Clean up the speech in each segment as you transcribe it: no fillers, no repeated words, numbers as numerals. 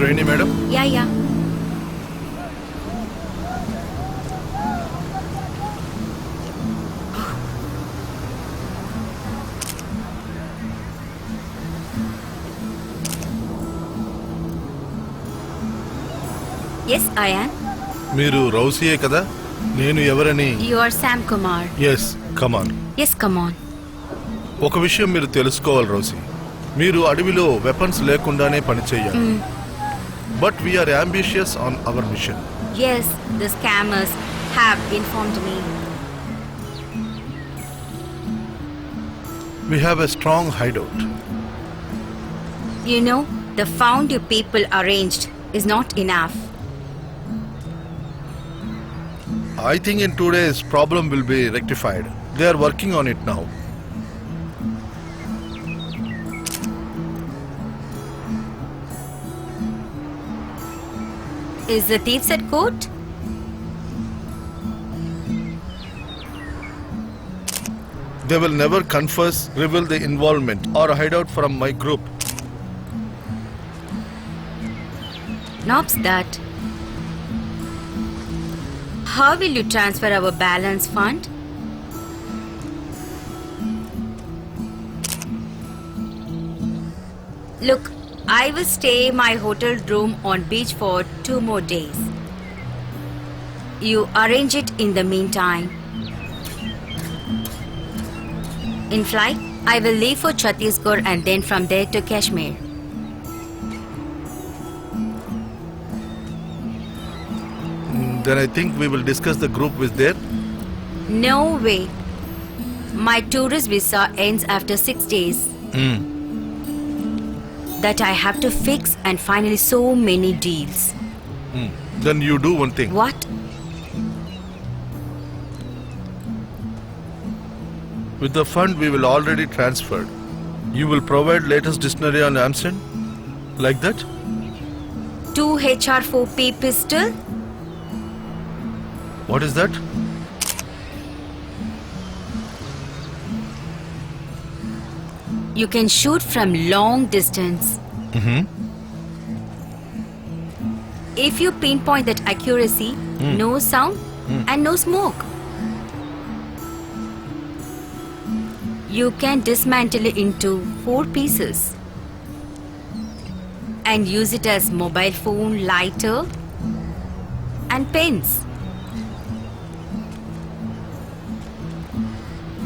Rainy, madam? Yeah. Yes, I am. మీరు రౌసియే కదా? నేను ఎవరని? You are Sam Kumar. Yes, come on. Yes, come on. ఒక విషయం మీరు తెలుసుకోవాలి రౌసి. మీరు అడవిలో వెపన్స్ లేకుండానే పనిచేయాలి. But we are ambitious on our mission. Yes, the scammers have informed me. We have a strong hideout. You know, the found you people arranged is not enough. I think in 2 days problem will be rectified. They are working on it now. Is the thief at court? They will never confess, reveal the involvement or hideout from my group. Nob's that. How will you transfer our balance fund? Look, I will stay in my hotel room on beach for 2 more days. You arrange it in the meantime. In flight, I will leave for Chhattisgarh and then from there to Kashmir. Then I think we will discuss the group with there. No way. My tourist visa ends after 6 days. That I have to fix and finally so many deals. Then you do one thing. What? With the fund we will already transferred. You will provide latest dictionary on Amsen? Like that? 2 HR4P pistol? What is that? You can shoot from long distance. If you pinpoint that accuracy, no sound and no smoke. You can dismantle it into 4 pieces and use it as mobile phone, lighter and pens.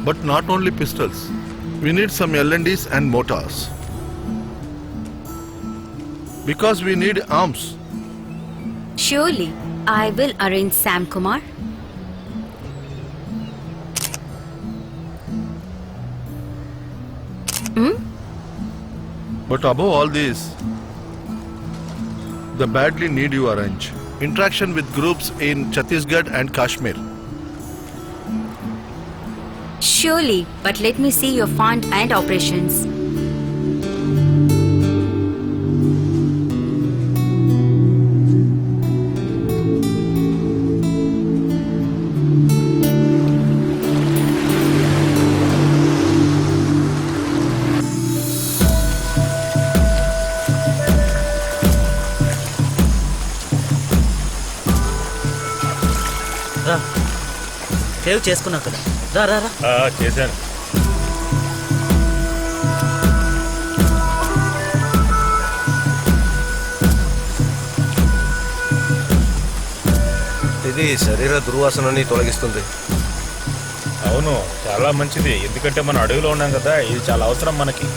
But not only pistols. We need some L&Ds and mortars. Because we need arms. Surely, I will arrange Sam Kumar. But above all this, the badly need you arrange. Interaction with groups in Chhattisgarh and Kashmir. Surely, but let me see your fund and operations. Save చేసుకున్నావు కదా, రా రా రా. చేశాను. ఇది శరీర దుర్వాసనని తొలగిస్తుంది. అవును, చాలా మంచిది. ఎందుకంటే మనం అడవిలో ఉన్నాం కదా, ఇది చాలా అవసరం మనకి.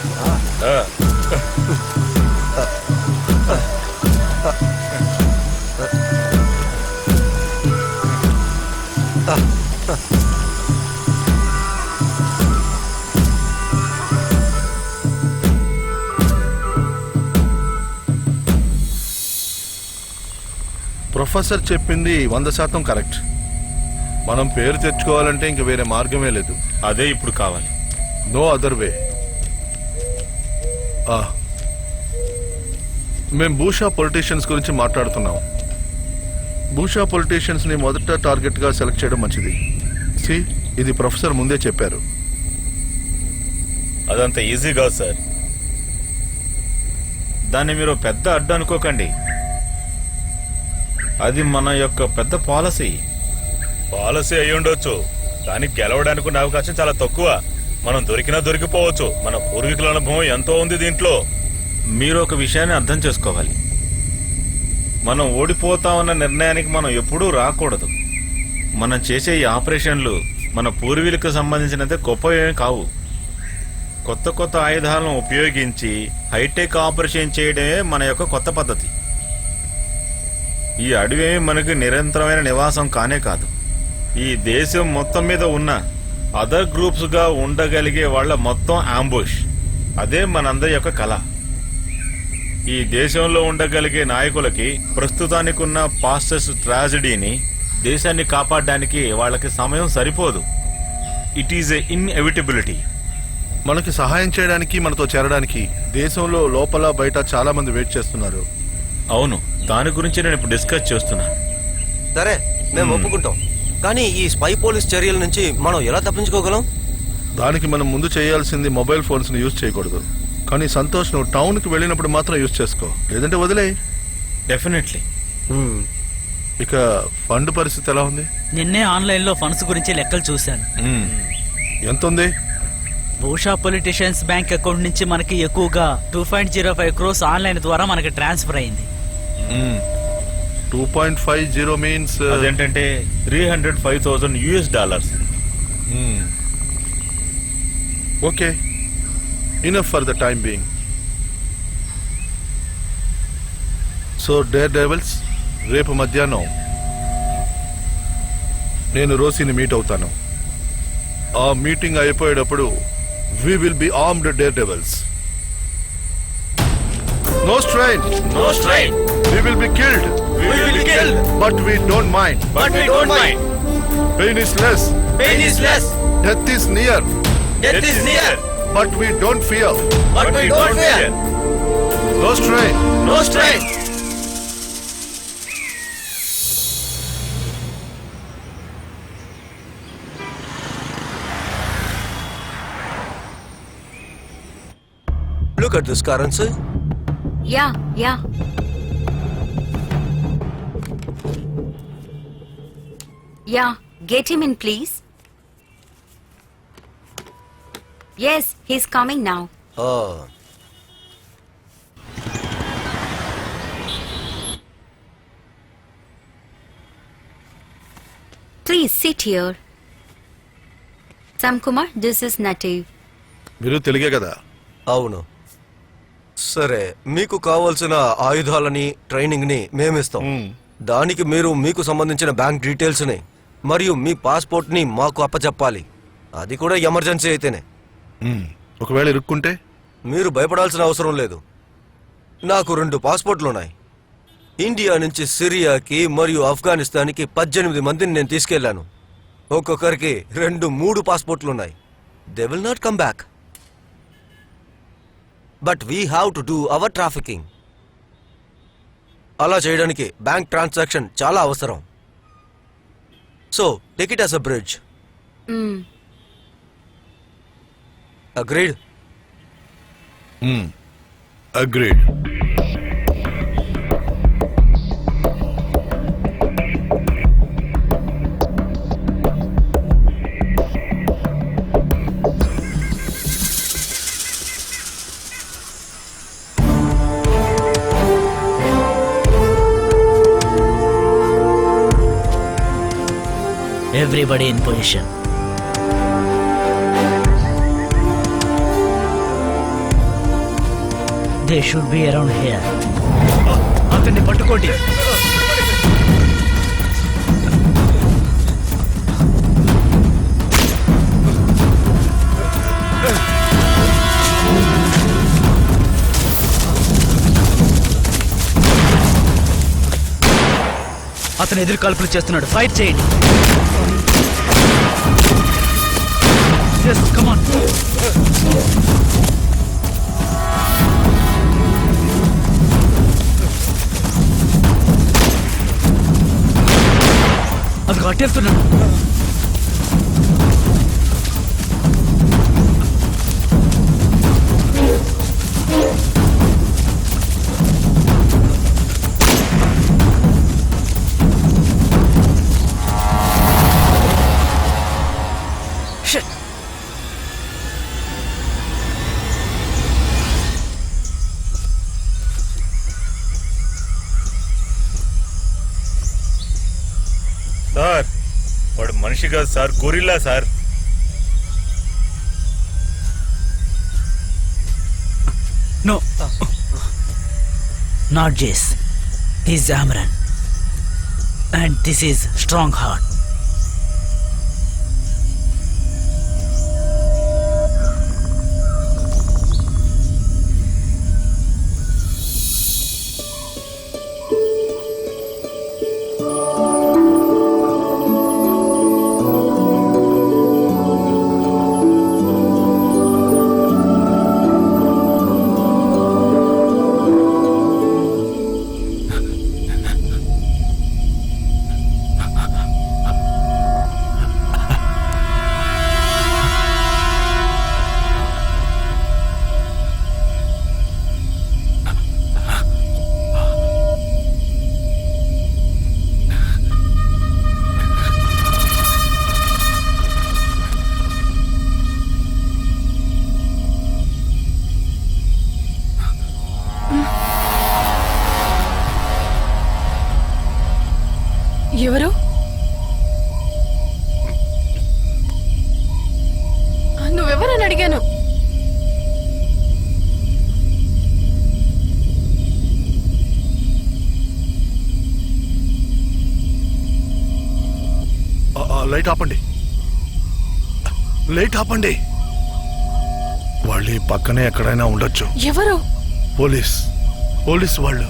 ప్రొఫెసర్ చెప్పింది 100% కరెక్ట్. మనం పేరు తెచ్చుకోవాలంటే ఇంక వేరే మార్గమే లేదు. అదే ఇప్పుడు కావాలి. No other way. మేం భూషా పొలిటీషియన్స్ గురించి మాట్లాడుతున్నాం. భూషా పొలిటీషియన్స్ ని మొదట టార్గెట్ గా సెలెక్ట్ చేయడం మంచిది. ఇది ప్రొఫెసర్ ముందే చెప్పారు. అదంత ఈజీ కాదు సార్. దాన్ని మీరు పెద్ద అడ్డు అనుకోకండి. అది మన యొక్క పెద్ద పాలసీ. పాలసీ అయి ఉండొచ్చు, కానీ గెలవడానికి ఉన్న అవకాశం చాలా తక్కువ. మనం దొరికినా దొరికిపోవచ్చు. మన పూర్వీకుల అనుభవం ఎంతో ఉంది దీంట్లో. మీరు ఒక విషయాన్ని అర్థం చేసుకోవాలి. మనం ఓడిపోతామన్న నిర్ణయానికి మనం ఎప్పుడూ రాకూడదు. మనం చేసే ఈ ఆపరేషన్లు మన పూర్వీకులకు సంబంధించినంతే గొప్పవేమీ కావు. కొత్త కొత్త ఆయుధాలను ఉపయోగించి హైటెక్ ఆపరేషన్ చేయడమే మన యొక్క కొత్త పద్ధతి. ఈ అడవేమి మనకు నిరంతరమైన నివాసం కానే కాదు. ఈ దేశం మొత్తం మీద ఉన్న అదర్ గ్రూప్స్ గా ఉండగలిగే వాళ్ళ మొత్తం అంబుష్. అదే మనందరి యొక్క కళ. ఈ దేశంలో ఉండగలిగే నాయకులకి ప్రస్తుతానికి ఉన్న పాస్టర్స్ ట్రాజడీని, దేశాన్ని కాపాడడానికి వాళ్ళకి సమయం సరిపోదు. It is a inevitability. మనకి సహాయం చేయడానికి, మనతో చేరడానికి దేశంలో లోపల బయట చాలా మంది వెయిట్ చేస్తున్నారు. అవును, దాని గురించి నేను ఇప్పుడు డిస్కస్ చేస్తున్నాను. సరే, మేము ఒప్పుకుంటాం. కానీ ఈ స్పై పోలీస్ చర్యల నుంచి మనం ఎలా తప్పించుకోగలం? దానికి మనం ముందు చేయాల్సింది మొబైల్ ఫోన్స్ ని యూజ్ చేయకూడదు. కానీ సంతోష్, నువ్వు టౌన్ కి వెళ్ళినప్పుడు మాత్రం యూజ్ చేసుకో, లేదంటే వదిలే. డెఫినెట్లీ. ఇక ఫండ్ పరిస్థితి ఎలా ఉంది? నిన్నే ఆన్లైన్ లో ఫండ్స్ గురించి లెక్కలు చూశాను. ఎంత ఉంది? భూషా పొలిటీషియన్స్ బ్యాంక్ అకౌంట్ నుంచి మనకి ఎక్కువగా 2.05 crores ఆన్లైన్ ద్వారా మనకి ట్రాన్స్ఫర్ అయింది. 2.50 మీన్స్ అదేంటంటే $305,000. Okay, enough for the time being. So daredevils, రేపు మధ్యాహ్నం నేను రోసీని మీట్ అవుతాను. ఆ మీటింగ్ అయిపోయేటప్పుడు we will be armed daredevils. No strain. No strain. We will be killed. We will be killed. But we don't mind. But we don't mind. Pain is less. Pain is less. Death is near. Death is near. But we don't fear. But we don't fear. No strain. No strain. Look at this currency. Yeah. Yeah, get him in, please. Yes, he's coming now. Oh. Please sit here. Sam Kumar, this is Native. మీరు తెలుగే కదా? అవును. సరే, మీకు కావాల్సిన ఆయుధాలని, training ని మేమిస్తాం. దానికి మీరు మీకు సంబంధించిన బ్యాంక్ డీటెయిల్స్ ని మరియు మీ పాస్పోర్ట్ ని మాకు అప్పచెప్పాలి. అది కూడా ఎమర్జెన్సీ అయితేనే. ఒకవేళ ఇరుక్కుంటే? మీరు భయపడాల్సిన అవసరం లేదు. నాకు 2 పాస్పోర్ట్లున్నాయి. ఇండియా నుంచి సిరియాకి మరియు ఆఫ్ఘనిస్తాన్కి 18 మందిని నేను తీసుకెళ్లాను. ఒక్కొక్కరికి 2-3 పాస్పోర్ట్లున్నాయి. They will not come back. But we have to do our trafficking. అలా చేయడానికి బ్యాంక్ ట్రాన్సాక్షన్ చాలా అవసరం. So take it as a bridge. Agreed? Agreed. Everybody in position. They should be around here. అతన్ని పట్టుకోండి. అతను ఎదురు కాల్పులు చేస్తున్నాడు. ఫైట్ చేయండి. Yes, come on. అది కట్టేస్తున్నాడు. మనిషి కాదు sir, gorilla sir. No. Not Jace. He's Amran. And this is Strongheart. ఎవరు? నువ్వెవరని అడిగాను. లైట్ ఆపండి, లైట్ ఆపండి. వాళ్ళు ఈ పక్కనే ఎక్కడైనా ఉండొచ్చు. ఎవరు? పోలీస్ వాళ్ళు.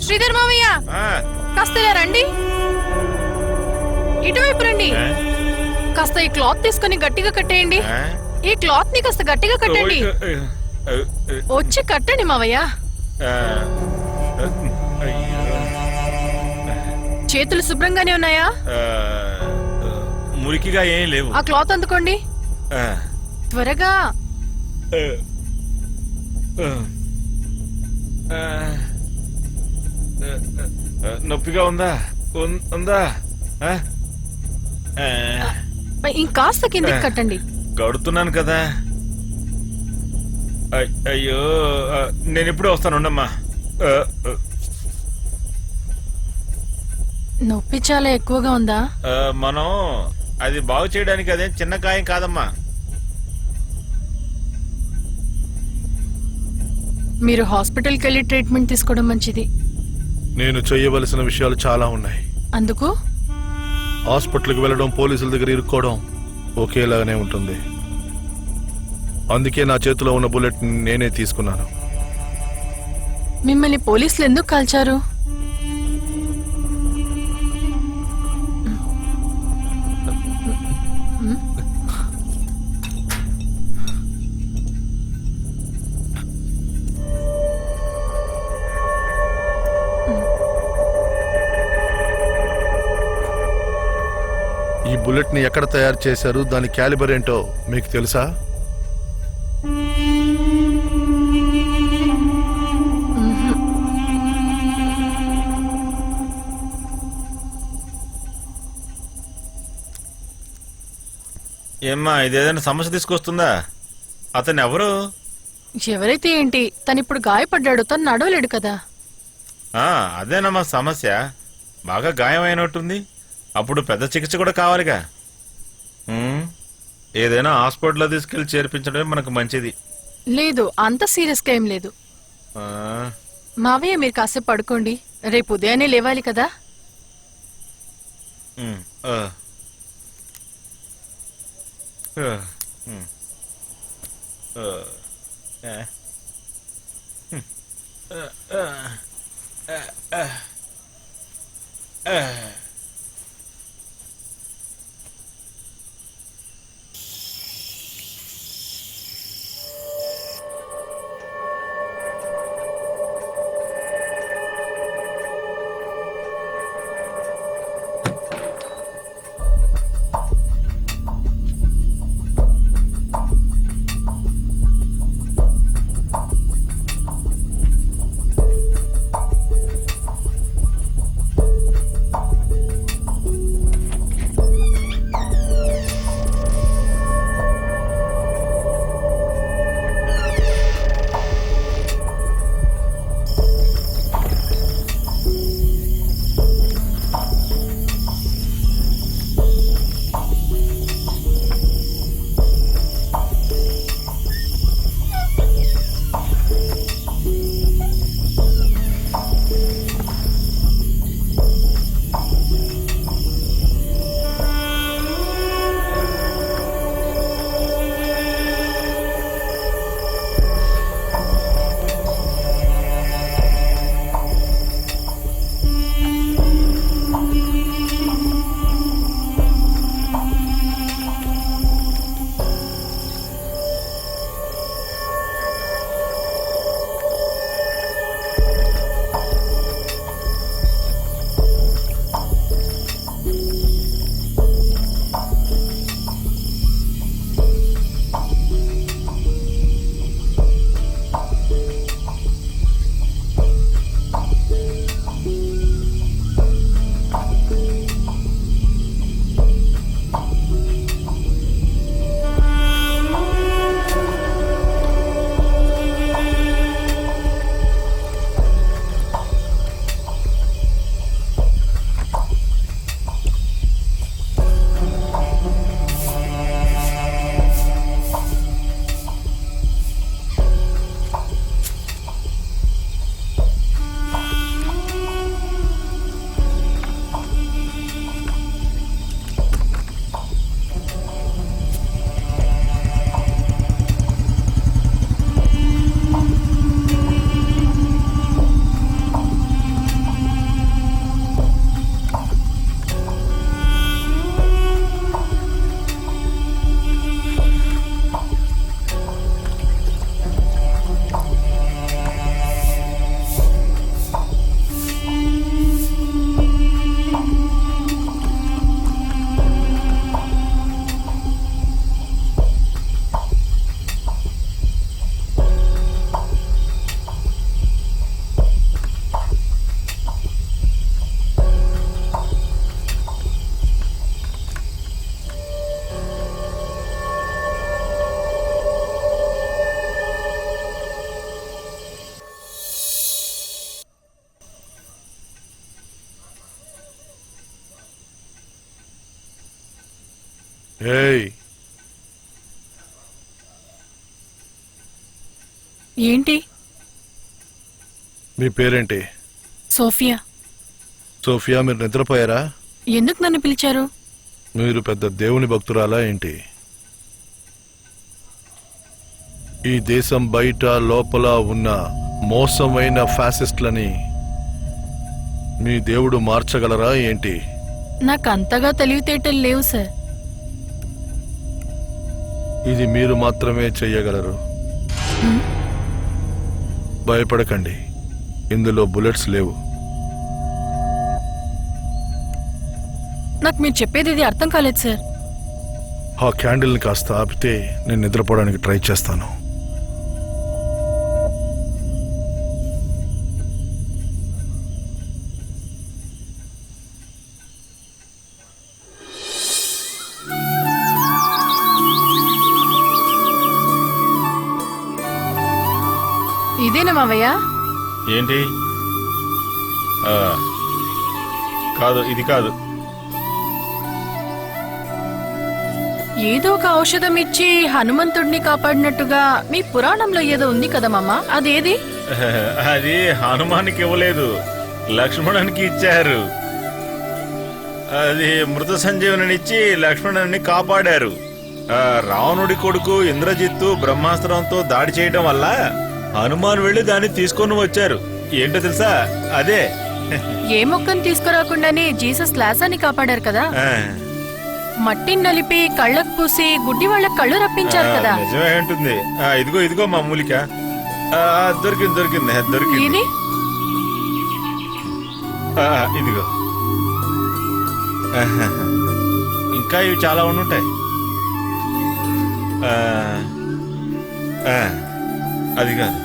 శ్రీధర్ మావయ్య, కాస్త ఇలా రండి. ఇటువైపు రండి. కాస్త ఈ క్లాత్ తీసుకొని గట్టిగా కట్టేయండి. ఈ క్లాత్ ని కాస్త గట్టిగా కట్టండి. వచ్చి కట్టండి మావయ్య. చేతులు శుభ్రంగానే ఉన్నాయా? మురికిగా ఏం లేవు. ఆ క్లాత్ అందుకోండి త్వరగా. నొప్పిగా ఉందా? ఉందా? ఇంకాస్త కిందకి కట్టండి. కడుతున్నాను కదా. అయ్యో, నేను ఇప్పుడే వస్తాను, ఉండమ్మా. నొప్పి చాలా ఎక్కువగా ఉందా? మనం అది బాగు చేయడానికి అదేం చిన్న గాయం కాదమ్మా. మీరు హాస్పిటల్కి వెళ్ళి ట్రీట్మెంట్ తీసుకోవడం మంచిది. నేను చేయవలసిన విషయాలు చాలా ఉన్నాయి. అందుకు హాస్పిటల్కి వెళ్ళడం, పోలీసుల దగ్గర ఇరుక్కోవడం ఒకేలాగానే ఉంటుంది. అందుకే నా చేతిలో ఉన్న బుల్లెట్ నేనే తీసుకున్నాను. మిమ్మల్ని పోలీసులు ఎందుకు కాల్చారు? ఈ బుల్లెట్ ని ఎక్కడ తయారు చేశారు, దాని క్యాలిబర్ ఏంటో మీకు తెలుసా? ఏమ్మా ఇదేదైనా సమస్య తీసుకొస్తుందా? అతను ఎవరు? ఎవరైతే ఏంటి, తను ఇప్పుడు గాయపడ్డాడు, తను నడవలేడు కదా. అదేనమ్మా సమస్య. బాగా గాయమైనట్టుంది. అప్పుడు పెద్ద చికిత్స కూడా కావాలిగా. ఏదైనా హాస్పిటల్లో తీసుకెళ్లి చేర్పించడమే మనకు మంచిది. లేదు, అంత సీరియస్ గా ఏం లేదు. ఆ, మావయ్య మీరు కాసేపు పడుకోండి, రేపు ఉదయాన్నే లేవాలి కదా. ఉమ్, ఆ. ఆ, ఉమ్, ఆ, ఆ. ఉమ్, ఆ, ఆ, ఆ, ఆ, ఆ. ఏయ్, ఏంటి? మీ పేరేంటి? సోఫియా. సోఫియా, మీరు నిద్రపోయారా? ఎందుకు నన్ను పిలిచారు? మీరు పెద్ద దేవుని భక్తురాలా ఏంటి? ఈ దేశం బయట లోపల ఉన్న మోసమైన ఫ్యాసిస్ట్లని మీ దేవుడు మార్చగలరా ఏంటి? నాకు అంతగా తెలివితేటలు లేవు సార్. ఇది మీరు మాత్రమే చెయ్యగలరు. భయపడకండి, ఇందులో బుల్లెట్స్ లేవు. నాకు మీరు చెప్పేది ఇది అర్థం కాలేదు సార్. ఆ క్యాండిల్ని కాస్త ఆపితే నేను నిద్రపోవడానికి ట్రై చేస్తాను. ఇదేనా మావయ్య? ఏంటి? కాదు, ఇది కాదు. ఏదో ఒక ఔషధం ఇచ్చి హనుమంతుడిని కాపాడినట్టుగా మీ పురాణంలో ఏదో ఉంది కదా మామ, అదేది? అది హనుమానికి ఇవ్వలేదు, లక్ష్మణునికి ఇచ్చారు. అది మృత సంజీవనిచ్చి లక్ష్మణుని కాపాడారు. రావణుడి కొడుకు ఇంద్రజిత్తు బ్రహ్మాస్త్రంతో దాడి చేయడం వల్ల హనుమాన్ వెళ్లి దాన్ని తీసుకొని వచ్చారు. ఏంటో తెలుసా? అదే. ఏ మొక్కను తీసుకురాకుండానే జీసస్ లాసాన్ని కాపాడారు కదా. మట్టిని నలిపి కళ్ళకు పూసి గుడ్డి వాళ్ళకి కళ్ళు రప్పించారు కదా. నిజమే ఉంటుంది. ఇదిగో ఇదిగో మా మూలిక. దొరికింది దొరికింది దొరికింది. ఇది ఇదిగో. ఇంకా ఇవి చాలా ఉండుంటాయి. అది కాదు.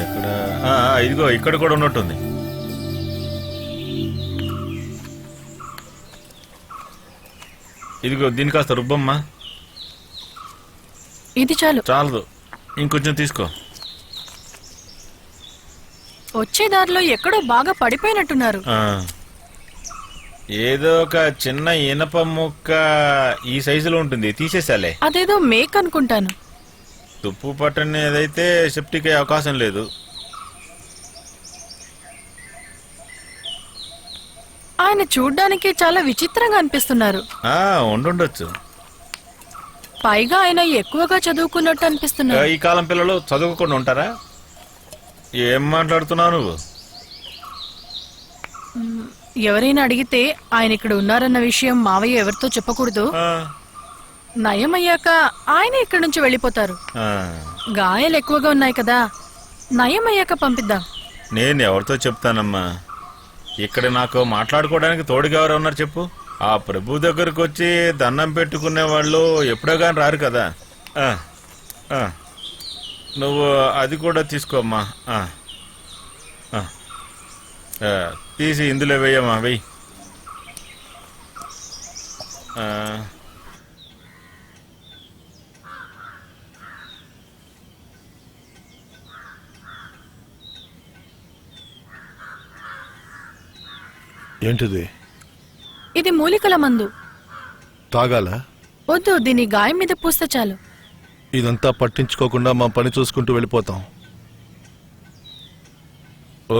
ఎక్కడ? ఇదిగో ఇక్కడ కూడా ఉన్నట్టుంది. ఇదిగో దీని కాస్త రుబ్బమ్మా. ఇది చాలు. చాలదు, ఇంకొంచెం తీసుకో. వచ్చే దారిలో ఎక్కడో బాగా పడిపోయినట్టున్నారు. ఏదో ఒక చిన్న ఇనప ముక్క ఈ సైజులో ఉంటుంది, తీసేసాలే. అదేదో మేక్ అనుకుంటాను. తుప్పు పట్టని ఏదైతే సెప్టిక్ అయ్యే అవకాశం లేదు. ఆయన చూడ్డానికి చాలా విచిత్రంగా అనిపిస్తున్నారు. ఉండుండొచ్చు. పైగా ఆయన ఎక్కువగా చదువుకున్నట్టు అనిపిస్తున్నారు. ఈ కాలం పిల్లలు చదువుకుండా ఉంటారా? ఏం మాట్లాడుతున్నావు నువ్వు? ఎవరైనా అడిగితే ఆయన ఇక్కడ ఉన్నారన్న విషయం మావయ్య ఎవరితో చెప్పకూడదు. నయమయ్యాక ఆయన ఇక్కడి నుంచి వెళ్ళిపోతారు. గాయాలు ఎక్కువగా ఉన్నాయి కదా, నయమయ్యాక పంపిద్దాం. నేను ఎవరితో చెప్తానమ్మా? ఇక్కడ నాకు మాట్లాడుకోవడానికి తోడుగా ఎవరు ఉన్నారు చెప్పు? ఆ ప్రభు దగ్గరకు వచ్చి దండం పెట్టుకునే వాళ్ళు ఎప్పుడో కానీ రారు కదా. నువ్వు అది కూడా తీసుకోమ్మా. తీసి ఇందులో వేయమ్మా, వెయ్యి. ఏంటిది? ఇది మూలికల మందు. తాగాలా? వద్దు, దీని గాయం మీద పూస్తే చాలు. ఇదంతా పట్టించుకోకుండా మా పని చూసుకుంటూ వెళ్ళిపోతాం.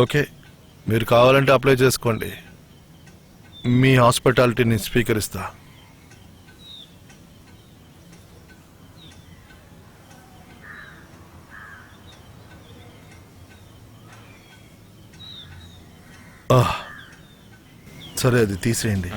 ఓకే, మీరు కావాలంటే అప్లై చేసుకోండి. మీ హాస్పిటాలిటీని స్వీకరిస్తా. సరే, అది తీసేయండి.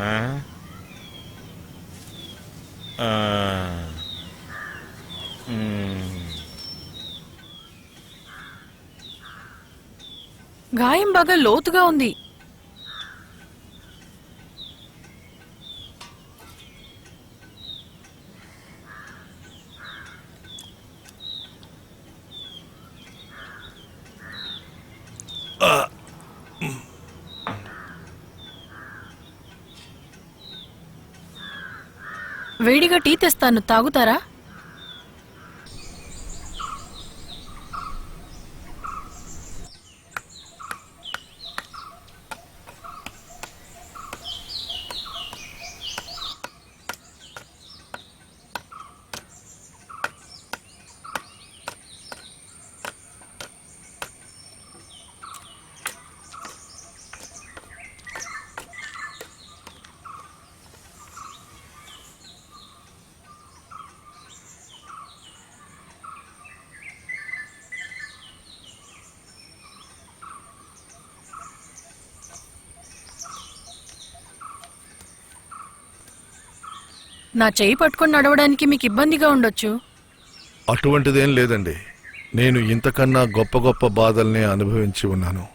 గాయం బాగా లోతుగా ఉంది. వేడిగా టీ తెస్తాను, తాగుతారా? నా చెయ్యి పట్టుకొని నడవడానికి మీకు ఇబ్బందిగా ఉండొచ్చు. అటువంటిదేం లేదండి. నేను ఇంతకన్నా గొప్ప గొప్ప బాధల్ని అనుభవించి ఉన్నాను.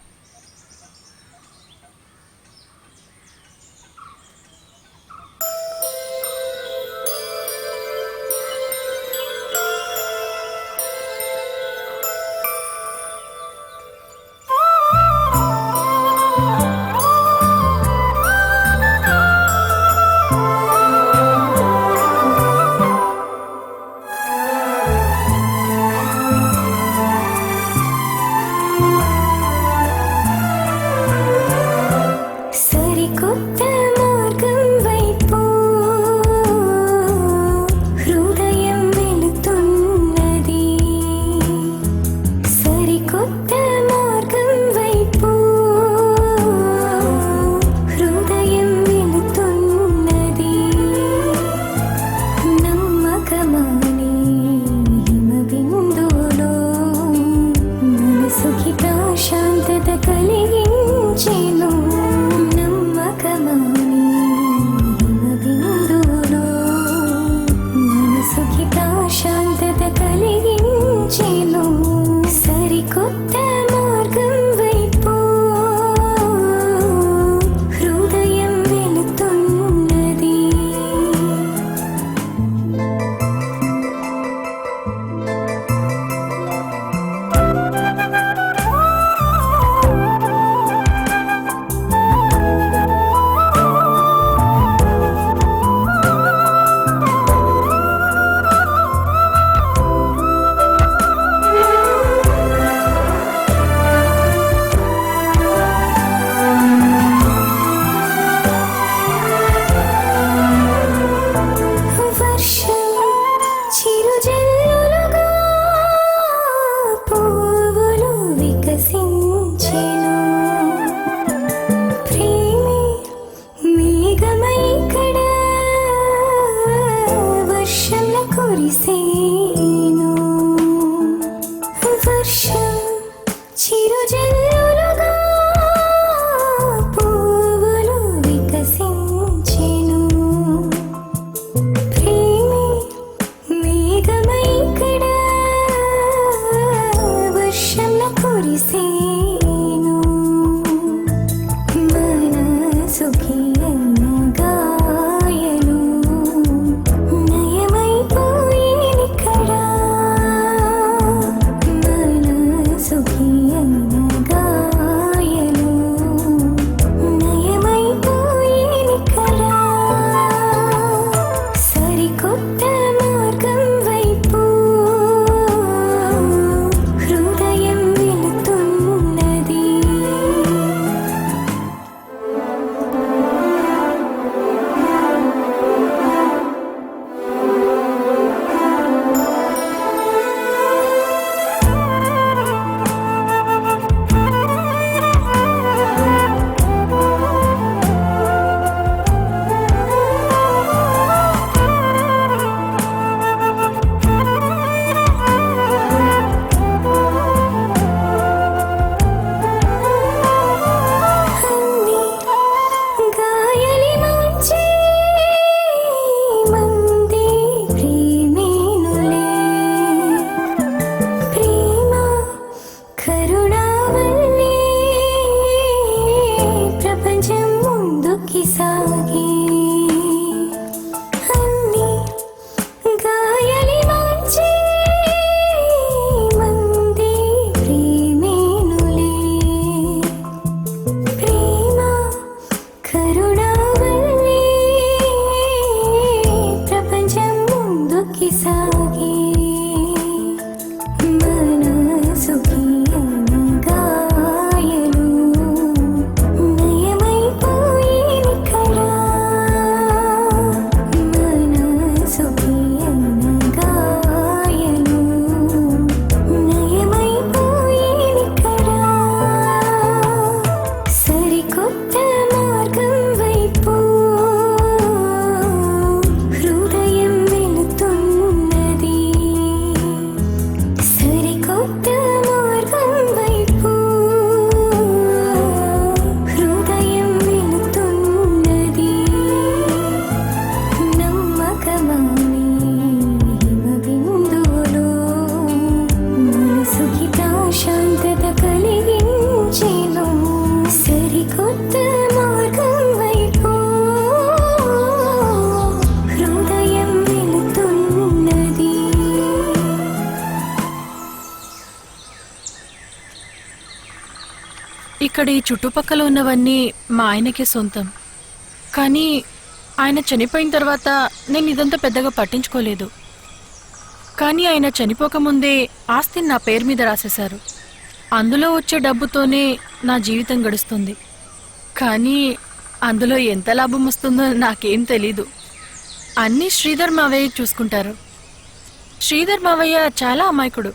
సరికొత్త మార్గం వైపు హృదయం వెళుతున్నది. సరికొత్త మార్గం వైపు హృదయం వెళుతున్నది. నమ్మకమని హిమబిందువులో మనసుకి ప్రశాంతత కలిగించెను. నమ్మకమని హిమబిందువులో మనసుకి ప్రశాంతత కలిగించెను. సరికొత్త మార్గం వైపు హృదయం వెళుతున్నది. ఇక్కడ ఈ చుట్టుపక్కల ఉన్నవన్నీ మా ఆయనకే సొంతం. కానీ ఆయన చనిపోయిన తర్వాత నేను ఇదంతా పెద్దగా పట్టించుకోలేదు. కానీ ఆయన చనిపోకముందే ఆస్తిని నా పేరు మీద రాసేశారు. అందులో వచ్చే డబ్బుతోనే నా జీవితం గడుస్తుంది. కానీ అందులో ఎంత లాభం వస్తుందో నాకేం తెలీదు. అన్నీ శ్రీధర్ మావయ్య చూసుకుంటారు. శ్రీధర్ మావయ్య చాలా అమాయకుడు.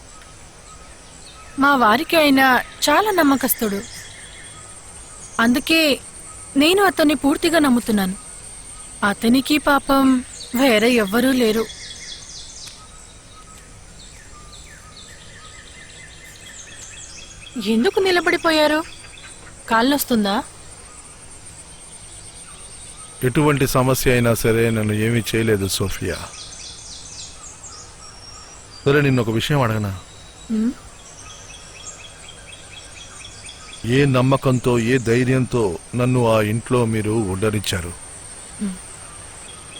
మా వారికి ఆయన చాలా నమ్మకస్తుడు. అందుకే నేను అతన్ని పూర్తిగా నమ్ముతున్నాను. అతనికి పాపం వేరే ఎవ్వరూ లేరు. ఎందుకు నిలబడిపోయారు? కాళ్ళొస్తుందా? ఎటువంటి సమస్య అయినా సరే నన్ను ఏమీ చేయలేదు సోఫియా. సరే, నిన్న ఒక విషయం అడగనా? ఉమ్, ఏ నమ్మకంతో, ఏ ధైర్యంతో నన్ను ఆ ఇంట్లో మీరు ఉండనిచ్చారు?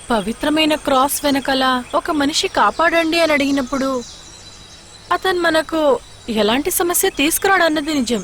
పవిత్రమైన క్రాస్ వెనకాల ఒక మనిషి కాపాడండి అని అడిగినప్పుడు అతను మనకు ఎలాంటి సమస్య తీసుకురాడు అన్నది నిజం.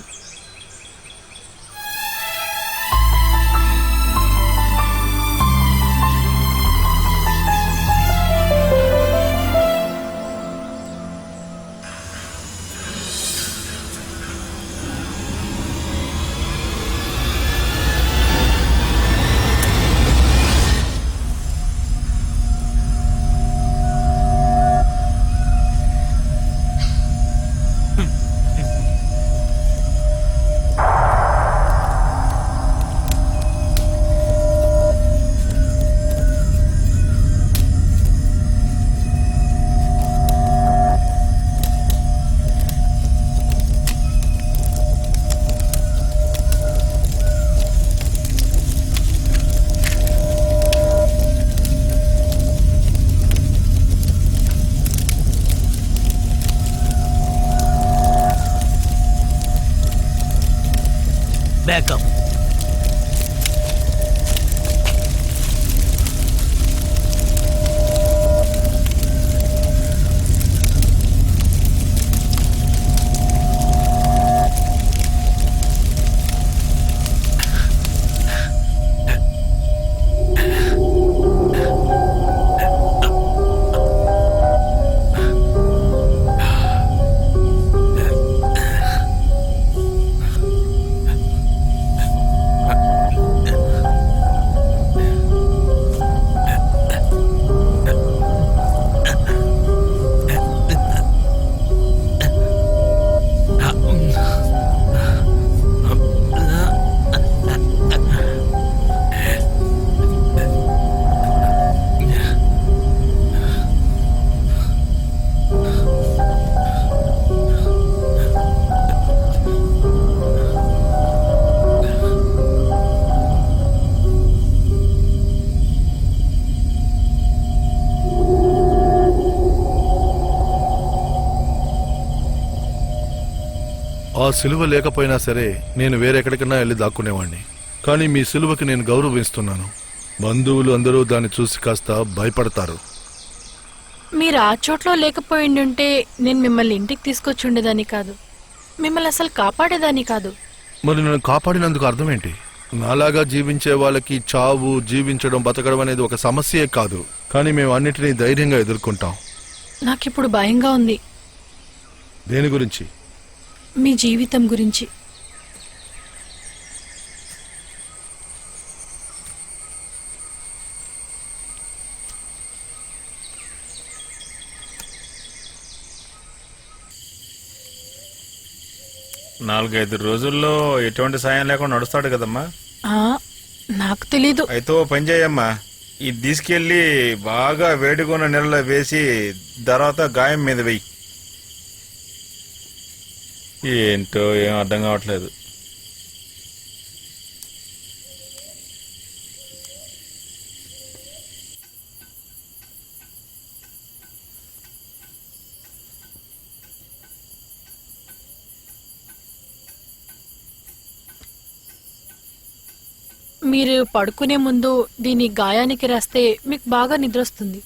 బ్యాకప్. ఆ సిలువ లేకపోయినా సరే నేను వేరెక్కడికన్నా వెళ్ళి దాక్కునేవాడిని. కానీ మీ సిలువకి నేను గౌరవిస్తున్నాను. బంధువులు అందరూ దాన్ని చూసి కాస్త భయపడతారు. మీరు ఆ చోట్లో లేకపోయిండుంటే నేను మిమ్మల్ని ఇంటికి తీసుకొచ్చి ఉండేదాన్ని కాదు. మిమ్మల్ని అసలు కాపాడేదాన్ని కాదు. మరి నన్ను కాపాడినందుకు అర్థం ఏంటి? నాలాగా జీవించే వాళ్ళకి చావు, జీవించడం, బతకడం అనేది ఒక సమస్యే కాదు. కానీ మేము అన్నిటినీ ధైర్యంగా ఎదుర్కొంటాం. నాకిప్పుడు భయంగా ఉంది. దేని గురించి? మీ జీవితం గురించి. నాలుగైదు రోజుల్లో ఎటువంటి సాయం లేకుండా నడుస్తాడు కదమ్మా. నాకు తెలీదు. అయితే ఓ పని చేయమ్మా, ఇది తీసుకెళ్లి బాగా వేడిగొన్న నీళ్ళలో వేసి తర్వాత గాయం మీద వెయ్యి. ఏంటో ఏం అర్థం కావట్లేదు. మీరు పడుకునే ముందు దీని గాయానికి రాస్తే మీకు బాగా నిద్రొస్తుంది.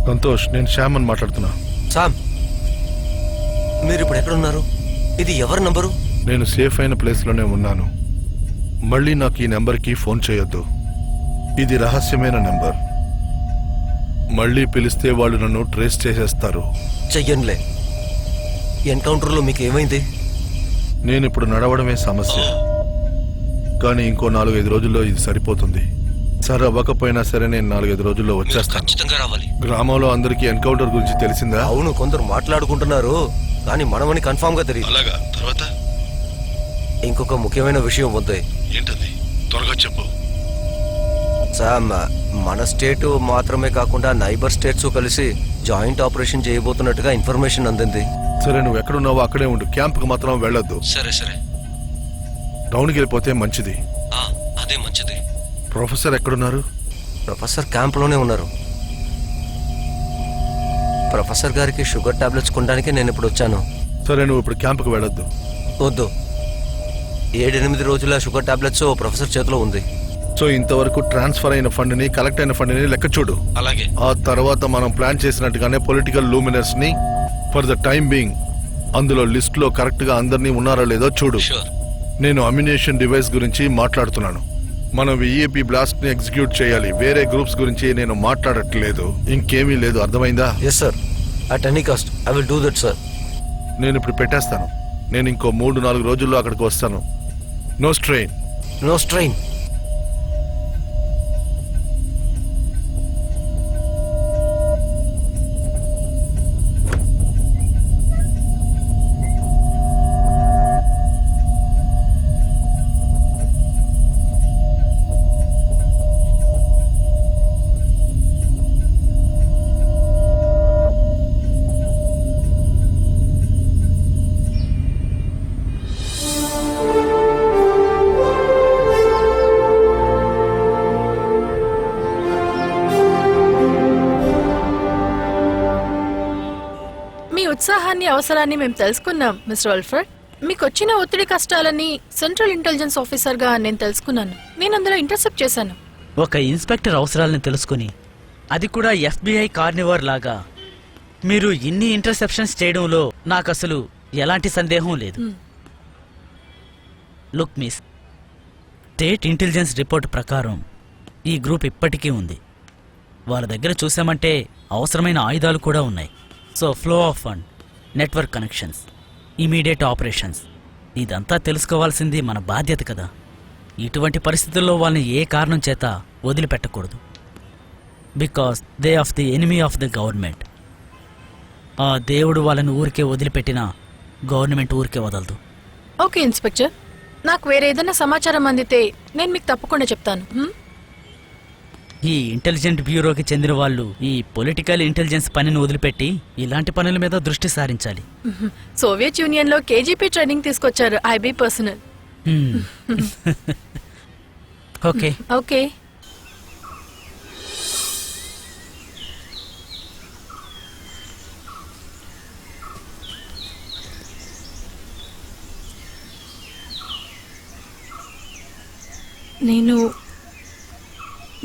సంతోష్, నేను శ్యామ్ అని మాట్లాడుతున్నా. సామ్, మీరు ఇప్పుడు ఎక్కడున్నారు? ఇది ఎవరి నంబరు? నేను సేఫ్ అయిన ప్లేస్లోనే ఉన్నాను. మళ్ళీ నాకు ఈ నెంబర్కి ఫోన్ చేయొద్దు. ఇది రహస్యమైన నెంబర్. మళ్ళీ పిలిస్తే వాళ్ళు నన్ను ట్రేస్ చేసేస్తారు. చెయ్యనులే. ఎన్కౌంటర్లో మీకు ఏమైంది? నేను ఇప్పుడు నడవడమే సమస్య, కానీ ఇంకో 4-5 రోజుల్లో ఇది సరిపోతుంది. సరే అవ్వకపోయినా సరే నేను 4-5 రోజుల్లో వచ్చేస్తాను. ఖచ్చితంగా రావాలి. గ్రామంలో అందరికీ ఎన్కౌంటర్ గురించి తెలిసిందా? అవును, కొందరు మాట్లాడుకుంటున్నారు, కానీ మనమని కన్ఫామ్ గా తెలియదు. అలాగా? తర్వాత ఇంకొక ముఖ్యమైన విషయం ఉంది. ఏంటది? త్వరగా చెప్పు. సామ్, మన స్టేట్ మాత్రమే కాకుండా నైబర్ స్టేట్స్ కలిసి జాయింట్ ఆపరేషన్ చేయబోతున్నట్టుగా ఇన్ఫర్మేషన్ అందింది. సరే, నువ్వు ఎక్కడున్నావో అక్కడే ఉండు. క్యాంప్కి మాత్రం వెళ్ళొద్దు. సరే సరే, టౌన్కి వెళ్ళిపోతే మంచిది. అదే మంచిది. ప్రొఫెసర్ ఎక్కడున్నారు? ప్రొఫెసర్ క్యాంప్లోనే ఉన్నారు. ప్రొఫెసర్ గారికి షుగర్ టాబ్లెట్స్ కొనడానికి నేను ఇప్పుడు వచ్చాను. సరే, నువ్వు ఇప్పుడు క్యాంప్కి వెళ్ళొద్దు. వద్దు, 7-8 రోజుల షుగర్ టాబ్లెట్స్ ప్రొఫెసర్ చేతిలో ఉంది. సో ఇంతవరకు ట్రాన్స్ఫర్ అయిన ఫండ్ని, కలెక్ట్ అయిన ఫండ్ని లెక్క చూడు. అలాగే. ఆ తర్వాత మనం ప్లాన్ చేసినట్టుగానే పొలిటికల్ లూమినర్స్ ని ఫర్ ద టైం బీయింగ్ అందులో లిస్ట్ లో కరెక్ట్ గా అందరినీ ఉన్నారో లేదో చూడు. నేను అమ్యునేషన్ డివైస్ గురించి మాట్లాడుతున్నాను. మనం ఈఏపీ బ్లాస్ట్ ని ఎగ్జిక్యూట్ చేయాలి. వేరే గ్రూప్స్ గురించి నేను మాట్లాడట్లేదు. ఇంకేమీ లేదు, అర్థమైందా? Yes sir, at any cost I will do that sir. నేను ఇప్పుడు పెట్టేస్తాను. నేను ఇంకో 3-4 రోజుల్లో అక్కడికి వస్తాను. No strain. No strain. ఉత్సాహాన్ని, అవసరాన్ని మేము తెలుసుకున్నాం మిస్టర్ ఆల్ఫ్రెడ్. మీకు వచ్చిన ఒత్తిడి కష్టాలని సెంట్రల్ ఇంటెలిజెన్స్ ఆఫీసర్ గా నేను తెలుసుకున్నాను. నేను అందులో ఇంటర్సెప్ట్ చేశాను. ఒక ఇన్స్పెక్టర్ అవసరాలను తెలుసుకుని, అది కూడా FBI కార్నివర్ లాగా, మీరు ఇన్ని ఇంటర్సెప్షన్స్ చేయడంలో నాకు అసలు ఎలాంటి సందేహం లేదు. Look miss, state intelligence report ప్రకారం ఈ గ్రూప్ ఇప్పటికీ ఉంది. వాళ్ళ దగ్గర చూసామంటే అవసరమైన ఆయుధాలు కూడా ఉన్నాయి. So flow of fund, network connections, immediate operations, ఇదంతా తెలుసుకోవాల్సింది మన బాధ్యత కదా. ఇటువంటి పరిస్థితుల్లో వాళ్ళని ఏ కారణం చేత వదిలిపెట్టకూడదు. Because they of the enemy of the government. ఆ దేవుడు వాళ్ళని ఊరికే వదిలిపెట్టినా గవర్నమెంట్ ఊరికే వదలదు. ఓకే ఇన్స్పెక్టర్, నాకు వేరే ఏదైనా సమాచారం అందితే నేను మీకు తప్పకుండా చెప్తాను. ఈ ఇంటెలిజెంట్ బ్యూరోకి చెందిన వాళ్ళు ఈ పొలిటికల్ ఇంటెలిజెన్స్ పనిని వదిలిపెట్టి ఇలాంటి పనుల మీద దృష్టి సారించాలి. సోవియట్ యూనియన్ లో కేజీపీ ట్రైనింగ్ తీసుకొచ్చారు. IB personal. ఓకే. ఓకే.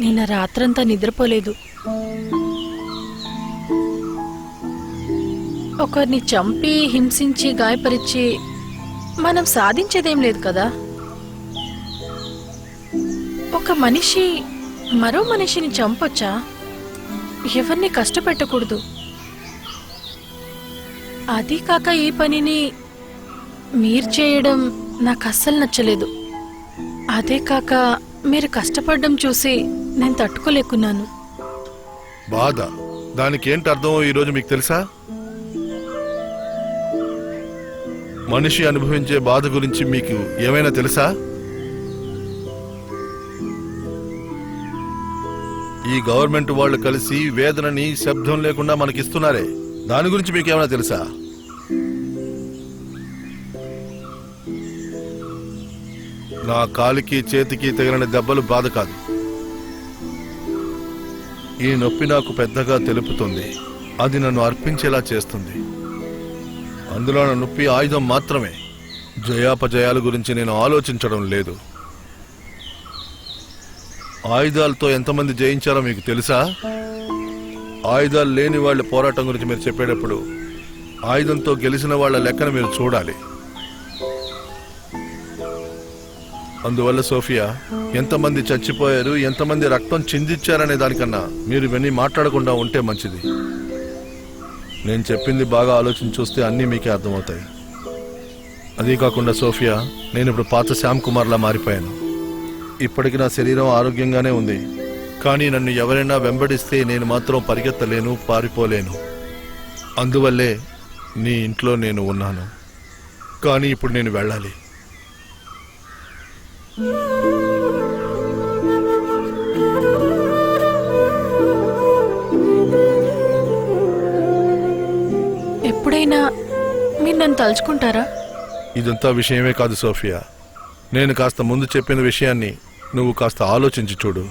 నేను రాత్రంతా నిద్రపోలేదు. ఒకరిని చంపి హింసించి గాయపరిచి మనం సాధించేదేం లేదు కదా. ఒక మనిషి మరో మనిషిని చంపొచ్చా? ఎవరిని కష్టపెట్టకూడదు. అది కాక ఈ పనిని మీరు చేయడం నాకు అస్సలు నచ్చలేదు. అదే కాక మీరు కష్టపడడం చూసి నేను తట్టుకోలేకున్నాను. బాధ, దానికి ఏంటి అర్థం ఈరోజు మీకు తెలుసా? మనిషి అనుభవించే బాధ గురించి మీకు ఏమైనా తెలుసా? ఈ గవర్నమెంట్ వాళ్ళు కలిసి వేదనని శబ్దం లేకుండా మనకిస్తున్నారే, దాని గురించి మీకు ఏమైనా తెలుసా? నా కాలికి చేతికి తగిలిన దెబ్బలు బాధ కాదు. ఈ నొప్పి నాకు పెద్దగా తెలుపుతుంది. అది నన్ను అర్పించేలా చేస్తుంది. అందులో నా నొప్పి ఆయుధం మాత్రమే. జయాపజయాల గురించి నేను ఆలోచించడం లేదు. ఆయుధాలతో ఎంతమంది జయించారో మీకు తెలుసా? ఆయుధాలు లేని వాళ్ళ పోరాటం గురించి మీరు చెప్పేటప్పుడు ఆయుధంతో గెలిచిన వాళ్ళ లెక్కను మీరు చూడాలి. అందువల్ల సోఫియా, ఎంతమంది చచ్చిపోయారు, ఎంతమంది రక్తం చిందించారనే దానికన్నా మీరు ఇవన్నీ మాట్లాడకుండా ఉంటే మంచిది. నేను చెప్పింది బాగా ఆలోచించి చూస్తే అన్నీ మీకే అర్థమవుతాయి. అదీ కాకుండా సోఫియా, నేను ఇప్పుడు పాత శ్యామ్ కుమార్లా మారిపోయాను. ఇప్పటికి నా శరీరం ఆరోగ్యంగానే ఉంది. కానీ నన్ను ఎవరైనా వెంబడిస్తే నేను మాత్రం పరిగెత్తలేను, పారిపోలేను. అందువల్లే నీ ఇంట్లో నేను ఉన్నాను. కానీ ఇప్పుడు నేను వెళ్ళాలి. ఎప్పుడైనా మీరు నన్ను తలుచుకుంటారా? ఇదంతా విషయమే కాదు సోఫియా. నేను కాస్త ముందు చెప్పిన విషయాన్ని నువ్వు కాస్త ఆలోచించి చూడు.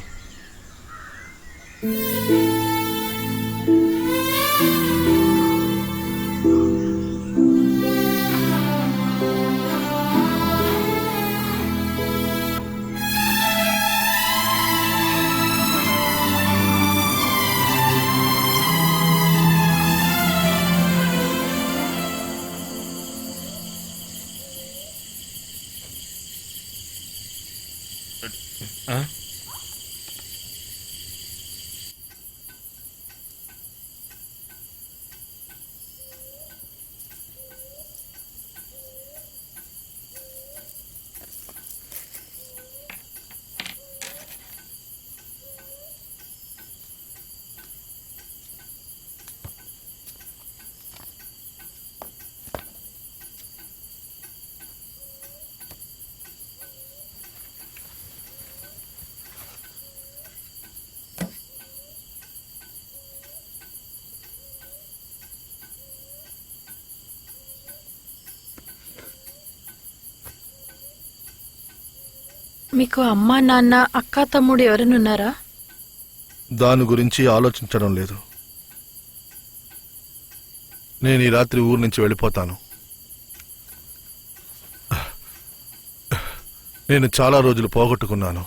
మీకు అమ్మా, నాన్న, అక్క, తమ్ముడు ఎవరనున్నారా? దాని గురించి ఆలోచించడం లేదు. నేను ఈ రాత్రి ఊరు నుంచి వెళ్ళిపోతాను. నేను చాలా రోజులు పోగొట్టుకున్నాను.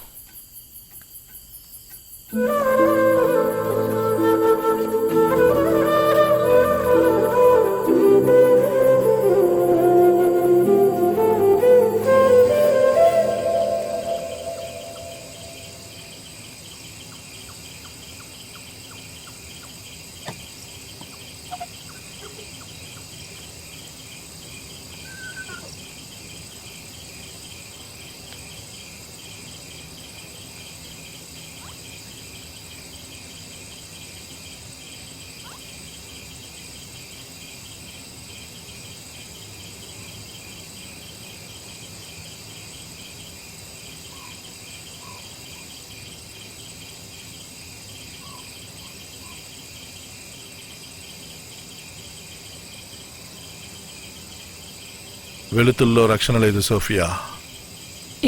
వెలుతుల్లో రక్షణ లేదు సోఫియా.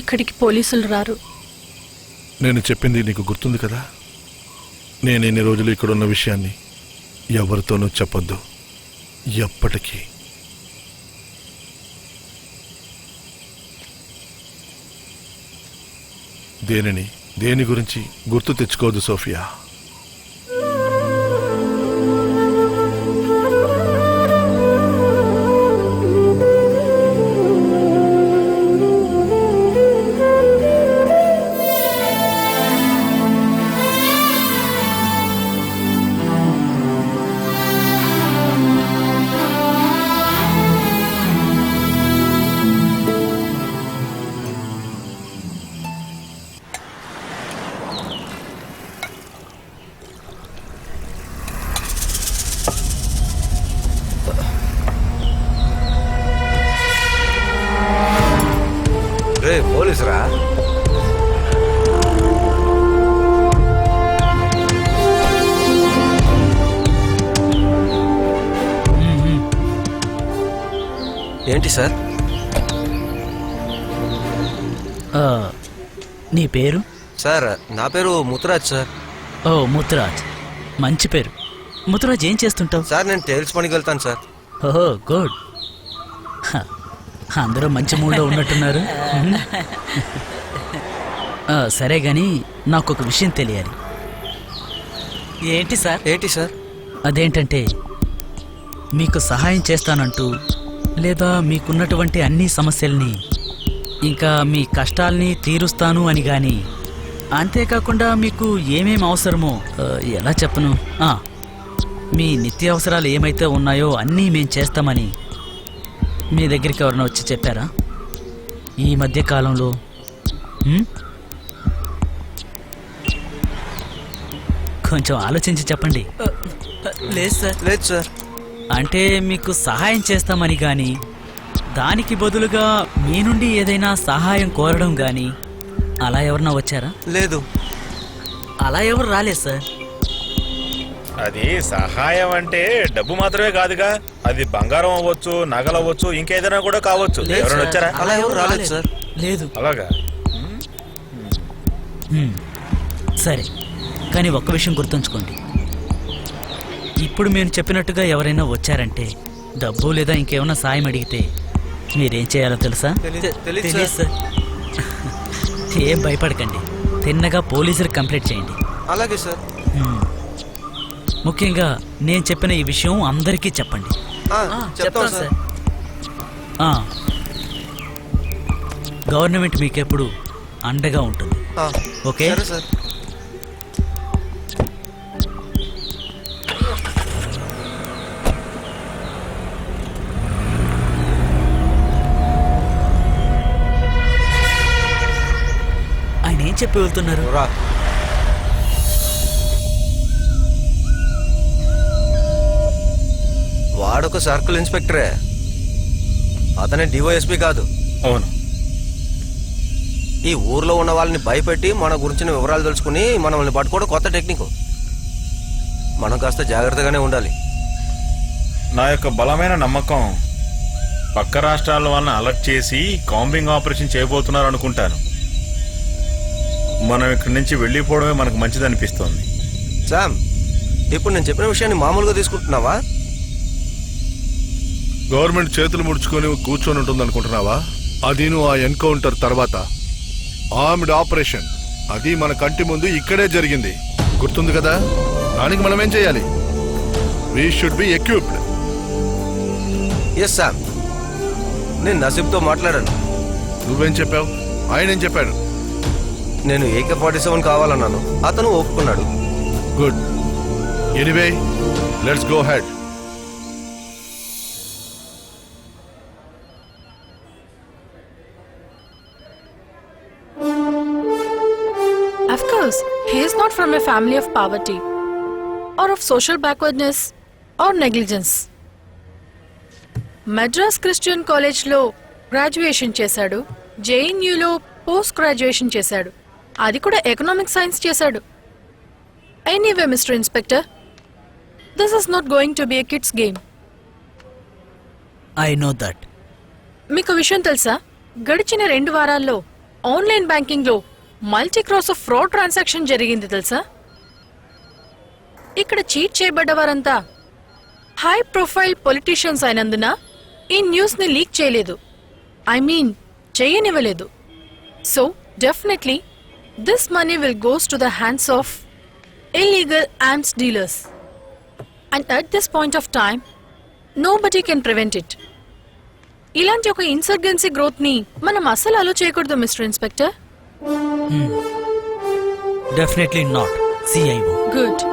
ఇక్కడికి పోలీసులు రారు. నేను చెప్పింది నీకు గుర్తుంది కదా? నేను ఇన్ని రోజులు ఇక్కడున్న విషయాన్ని ఎవరితోనూ చెప్పొద్దు, ఎప్పటికీ. దేని గురించి గుర్తు తెచ్చుకోవద్దు సోఫియా. రే పోలీసురా, ఏంటి సార్? నీ పేరు? సార్ నా పేరు ముతురాజ్ సార్. ఓ ముతురాజ్, మంచి పేరు. ముతురాజ్ ఏం చేస్తుంటావు? సార్ నేను టైల్స్ పనికి వెళ్తాను సార్. ఓహో గుడ్. అందరూ మంచి మూడ్లో ఉన్నట్టున్నారు. సరే గాని నాకు ఒక విషయం తెలియాలి. ఏంటి సార్? ఏంటి సార్? అదేంటంటే మీకు సహాయం చేస్తానంటూ, లేదా మీకున్నటువంటి అన్ని సమస్యల్ని ఇంకా మీ కష్టాల్ని తీరుస్తాను అని గాని, అంతేకాకుండా మీకు ఏమేం అవసరమో ఎలా చెప్పను, మీ నిత్యావసరాలు ఏమైతే ఉన్నాయో అన్నీ మేం చేస్తామని మీ దగ్గరికి ఎవరైనా వచ్చి చెప్పారా ఈ మధ్య కాలంలో? కొంచెం ఆలోచించి చెప్పండి. లేదు సార్. లేదు సార్. అంటే మీకు సహాయం చేస్తామని కానీ, దానికి బదులుగా మీ నుండి ఏదైనా సహాయం కోరడం కానీ అలా ఎవరన్నా వచ్చారా? లేదు. అలా ఎవరు రాలేదు సార్. అది సహాయం అంటే డబ్బు మాత్రమే కాదుగా, అది బంగారం అవ్వచ్చు, నగలు అవ్వచ్చు, ఇంకేదైనా కూడా కావచ్చు. ఎవరైనా వచ్చారా? అలా ఎవరు రాలేదు సార్. లేదు. అలాగా? సరే, కానీ ఒక్క విషయం గుర్తుంచుకోండి. ఇప్పుడు మేము చెప్పినట్టుగా ఎవరైనా వచ్చారంటే, డబ్బు లేదా ఇంకేమైనా సాయం అడిగితే మీరేం చేయాలో తెలుసా? తెలీదు సార్. ఏం భయపడకండి, తిన్నగా పోలీసులకు కంప్లైంట్ చేయండి. అలాగే సార్. ముఖ్యంగా నేను చెప్పిన ఈ విషయం అందరికీ చెప్పండి. చెప్తాం సార్. గవర్నమెంట్ మీకెప్పుడు అండగా ఉంటుంది. ఓకే సరే సార్. ఆయన ఏం చెప్పి వెళ్తున్నారు? రా. వాడొక సర్కిల్ ఇన్స్పెక్టరే, అతనే డివైఎస్పీ కాదు. అవును. ఈ ఊర్లో ఉన్న వాళ్ళని భయపెట్టి మన గురించిన వివరాలు తెలుసుకుని మనల్ని పట్టుకోవడం కొత్త టెక్నిక్. మనం కాస్త జాగ్రత్తగానే ఉండాలి. నా యొక్క బలమైన నమ్మకం, పక్క రాష్ట్రాల వాళ్ళని అలర్ట్ చేసి కాంబింగ్ ఆపరేషన్ చేయబోతున్నారు అనుకుంటాను. మనం ఇక్కడి నుంచి వెళ్ళిపోవడమే మనకు మంచిది అనిపిస్తోంది. శామ్, ఇప్పుడు నేను చెప్పిన విషయాన్ని మామూలుగా తీసుకుంటున్నావా? గవర్నమెంట్ చేతులు ముడుచుకొని కూర్చొని ఉంటుంది అనుకుంటున్నావా? అది నువ్వు ఆ ఎన్కౌంటర్ తర్వాత ఆర్మ్డ్ ఆపరేషన్, అది మన కంటి ముందు ఇక్కడే జరిగింది. గుర్తుంది కదా? దానికి మనం ఏం చేయాలి? We should be equipped. Yes Sam, నేను నసీబ్తో మాట్లాడాను. నువ్వేం చెప్పావు? ఆయన ఏం చెప్పాడు? నేను AK-47 కావాలన్నాను, అతను ఒప్పుకున్నాడు. Good. Anyway, let's go head. Of course, he is not from a family of poverty or of social backwardness or negligence. Madras Christian కాలేజ్లో గ్రాడ్యుయేషన్ చేశాడు, JNUలో పోస్ట్ గ్రాడ్యుయేషన్ చేశాడు, అది కూడా ఎకనామిక్ సైన్స్ చేశాడు. Anyway mister inspector, this is not going to be a kids game. I know that. మీకు విషయం తెలుసా, గడిచిన 2 వారాల్లో ఆన్లైన్ బ్యాంకింగ్ లో multi cross of fraud transaction జరిగింది తెలుసా? ఇక్కడ చీట్ చేయబడ్డ వారంతా హై ప్రొఫైల్ పొలిటీషియన్స్ అయినందున ఈ న్యూస్ ని లీక్ చేయలేదు. ఐ మీన్ చేయనివ్వలేదు. So definitely this money will goes to the hands of illegal arms dealers. And at this point of time nobody can prevent it. ఇలాంటి ఒక insurgency growth ని మనం అస్సలు అలో చేయకూడదు mister inspector. Definitely not CIO. Good.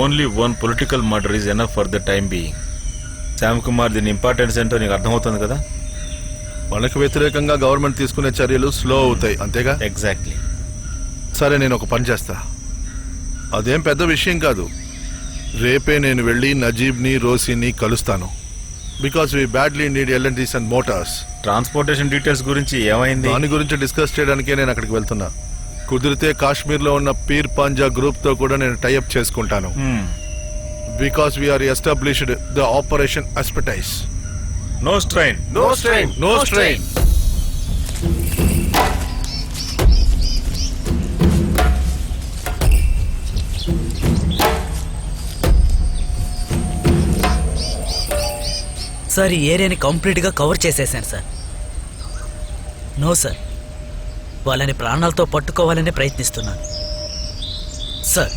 Only one political murder is enough for the time being. Shyam Kumar దీని importance ఏంటో నీకు అర్థమవుతుంది కదా. వాళ్ళకి వ్యతిరేకంగా గవర్నమెంట్ తీసుకునే చర్యలు స్లో అవుతాయి, అంతేగా? ఎగ్జాక్ట్లీ. సరే, నేను ఒక పని చేస్తా. అదేం పెద్ద విషయం కాదు. రేపే నేను వెళ్ళి నజీబ్ని, రోసీని కలుస్తాను. Because we badly need LNTs and motors. Transportation details గురించి ఏమైంది? దాని గురించి డిస్కస్ చేయడానికే నేను అక్కడికి వెళ్తున్నా. కుదిరితే కాశ్మీర్ లో ఉన్న పీర్ పాంజా గ్రూప్ తో కూడా నేను టైఅప్ చేసుకుంటాను. Because we are established the operation expertise. No strain. No strain. No strain. Sir, ఈ ఏరియాని కంప్లీట్గా కవర్ చేసేసాను సార్. నో సార్, వాళ్ళని ప్రాణాలతో పట్టుకోవాలని ప్రయత్నిస్తున్నాను సార్.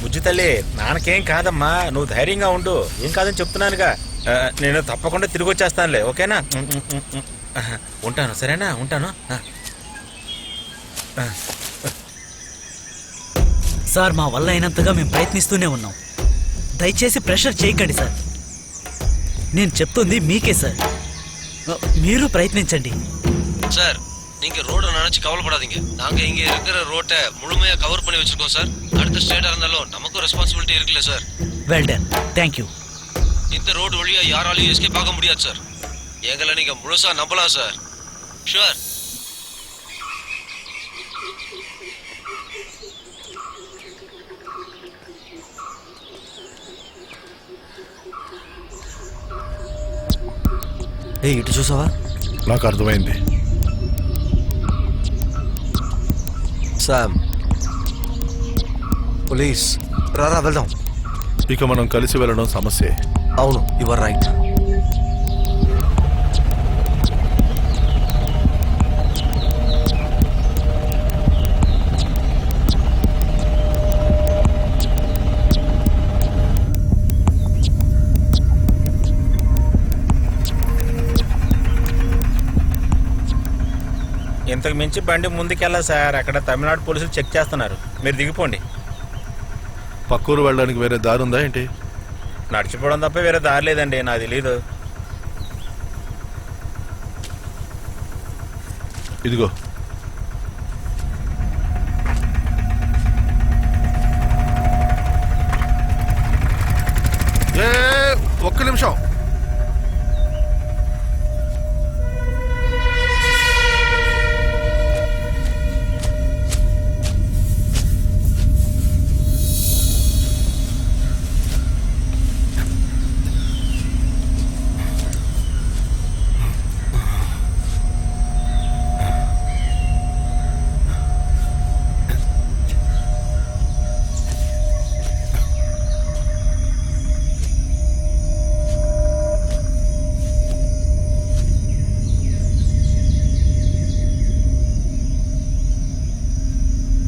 బుజ్జి తల్లి, నాన్నకేం కాదమ్మా, నువ్వు ధైర్యంగా ఉండు. ఏం కాదని చెప్తున్నానుగా. నేను తప్పకుండా తిరిగి వచ్చేస్తానులే, ఓకేనా? ఉంటాను, సరేనా? ఉంటాను. సార్, మా వల్ల అయినంతగా మేము ప్రయత్నిస్తూనే ఉన్నాం. దయచేసి ప్రెషర్ చేయకండి సార్. నేను చెప్తుంది మీకే సార్. మీరు ప్రయత్నించండి சார், நீங்க ரோட நினைச்சு கவலைப்படாதீங்க. நாங்க இங்க இருக்கிற ரோட்டை முழுமையா கவர் பண்ணி வச்சிருக்கோம் சார். அடுத்த ஸ்டேட்டா இருந்தாலும் நமக்கும் ரெஸ்பான்சிபிலிட்டி இருக்குல்ல sir. Well done, thank you. இந்த ரோடு வழியா யாராலையும் எஸ்கேப் ஆக முடியாது சார். எங்களை நீங்க முழுசா நம்பலாம் சார். ஷூர். ఏ ఇటు చూసావా? నాకు అర్థమైంది. శామ్, పోలీస్, రారా వెళ్దాం. ఇక మనం కలిసి వెళ్ళడం సమస్యే. అవును, యు ఆర్ రైట్. ఇంతకు మించి బండి ముందుకెళ్ళా సార్. అక్కడ తమిళనాడు పోలీసులు చెక్ చేస్తున్నారు. మీరు దిగిపోండి. పక్కూరు వెళ్ళడానికి వేరే దారి ఉందా ఏంటి? నడిచిపోవడం తప్ప వేరే దారి లేదండి, నాకు తెలీదు. ఇదిగో, ఒక్క నిమిషం.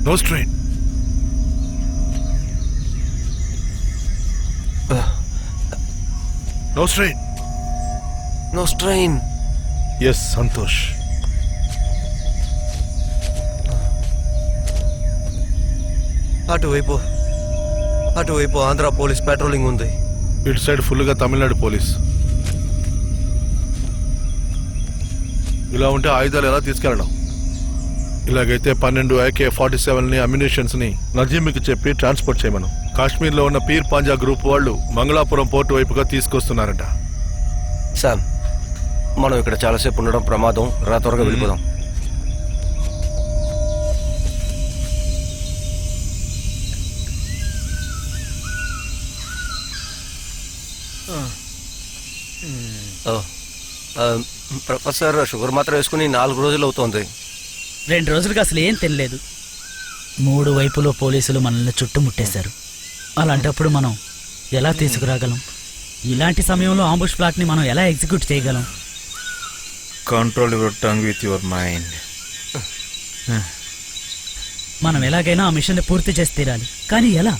No strain. No strain. No strain. Yes Santosh. అటువైపు ఆంధ్ర పోలీస్ పెట్రోలింగ్ ఉంది. ఇటు సైడ్ ఫుల్గా తమిళనాడు పోలీస్. ఇలా ఉంటే ఆయుధాలు ఎలా తీసుకెళ్ళడం? ఇలాగైతే 12 AK-47 అమ్యునిషన్స్ ని నజీమ్కి చెప్పి ట్రాన్స్పోర్ట్ చేయమను. కాశ్మీర్ లో ఉన్న పీర్ పాంజా గ్రూప్ వాళ్ళు మంగళాపురం పోర్టు వైపుగా తీసుకొస్తున్నారట. శామ్, మనం ఇక్కడ చాలాసేపు ఉండడం ప్రమాదం. రా, త్వరగా వెళ్ళిపోదాం. ప్రొఫెసర్, షుగర్ మాత్రం వేసుకుని 4 రోజులు అవుతోంది. 2 రోజులుగా అసలు ఏం తెలియలేదు. 3 వైపులో పోలీసులు మనల్ని చుట్టుముట్టేశారు. అలాంటప్పుడు మనం ఎలా తీసుకురాగలం? ఇలాంటి సమయంలో ఆంబుష్ ప్లాట్ ని మనం ఎలా ఎగ్జిక్యూట్ చేయగలం? Control your tongue with your mind. మనం ఎలాగైనా ఆ మిషన్ ని పూర్తి చేసి తీరాలి. కానీ ఎలా?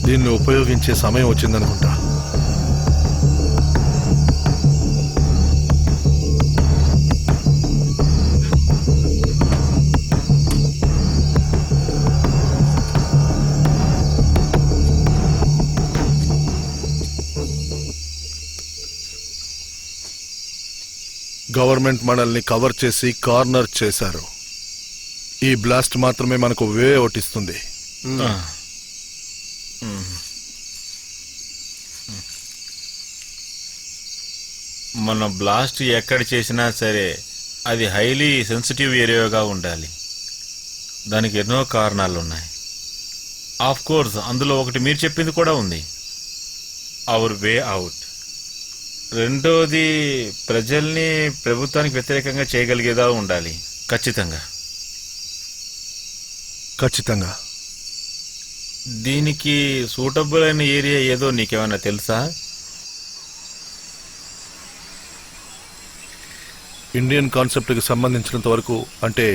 దీన్ని ఉపయోగించే సమయం వచ్చిందనుకుంటా. గవర్నమెంట్ మనల్ని కవర్ చేసి కార్నర్ చేశారు. ఈ బ్లాస్ట్ మాత్రమే మనకు వే ఓటిస్తుంది. మన బ్లాస్ట్ ఎక్కడ చేసినా సరే అది హైలీ సెన్సిటివ్ ఏరియాగా ఉండాలి. దానికి ఎన్నో కారణాలు ఉన్నాయి. ఆఫ్ కోర్స్ అందులో ఒకటి మీరు చెప్పింది కూడా ఉంది, అవర్ వే అవుట్. రెండోది ప్రజల్ని ప్రభుత్వానికి వ్యతిరేకంగా చేయగలిగేదా ఉండాలి. ఖచ్చితంగా ఖచ్చితంగా. దీనికి సూటబుల్ అయిన ఏరియా ఏదో నీకేమైనా తెలుసా? ఇండియన్ కాన్సెప్ట్కి సంబంధించినంత వరకు, అంటే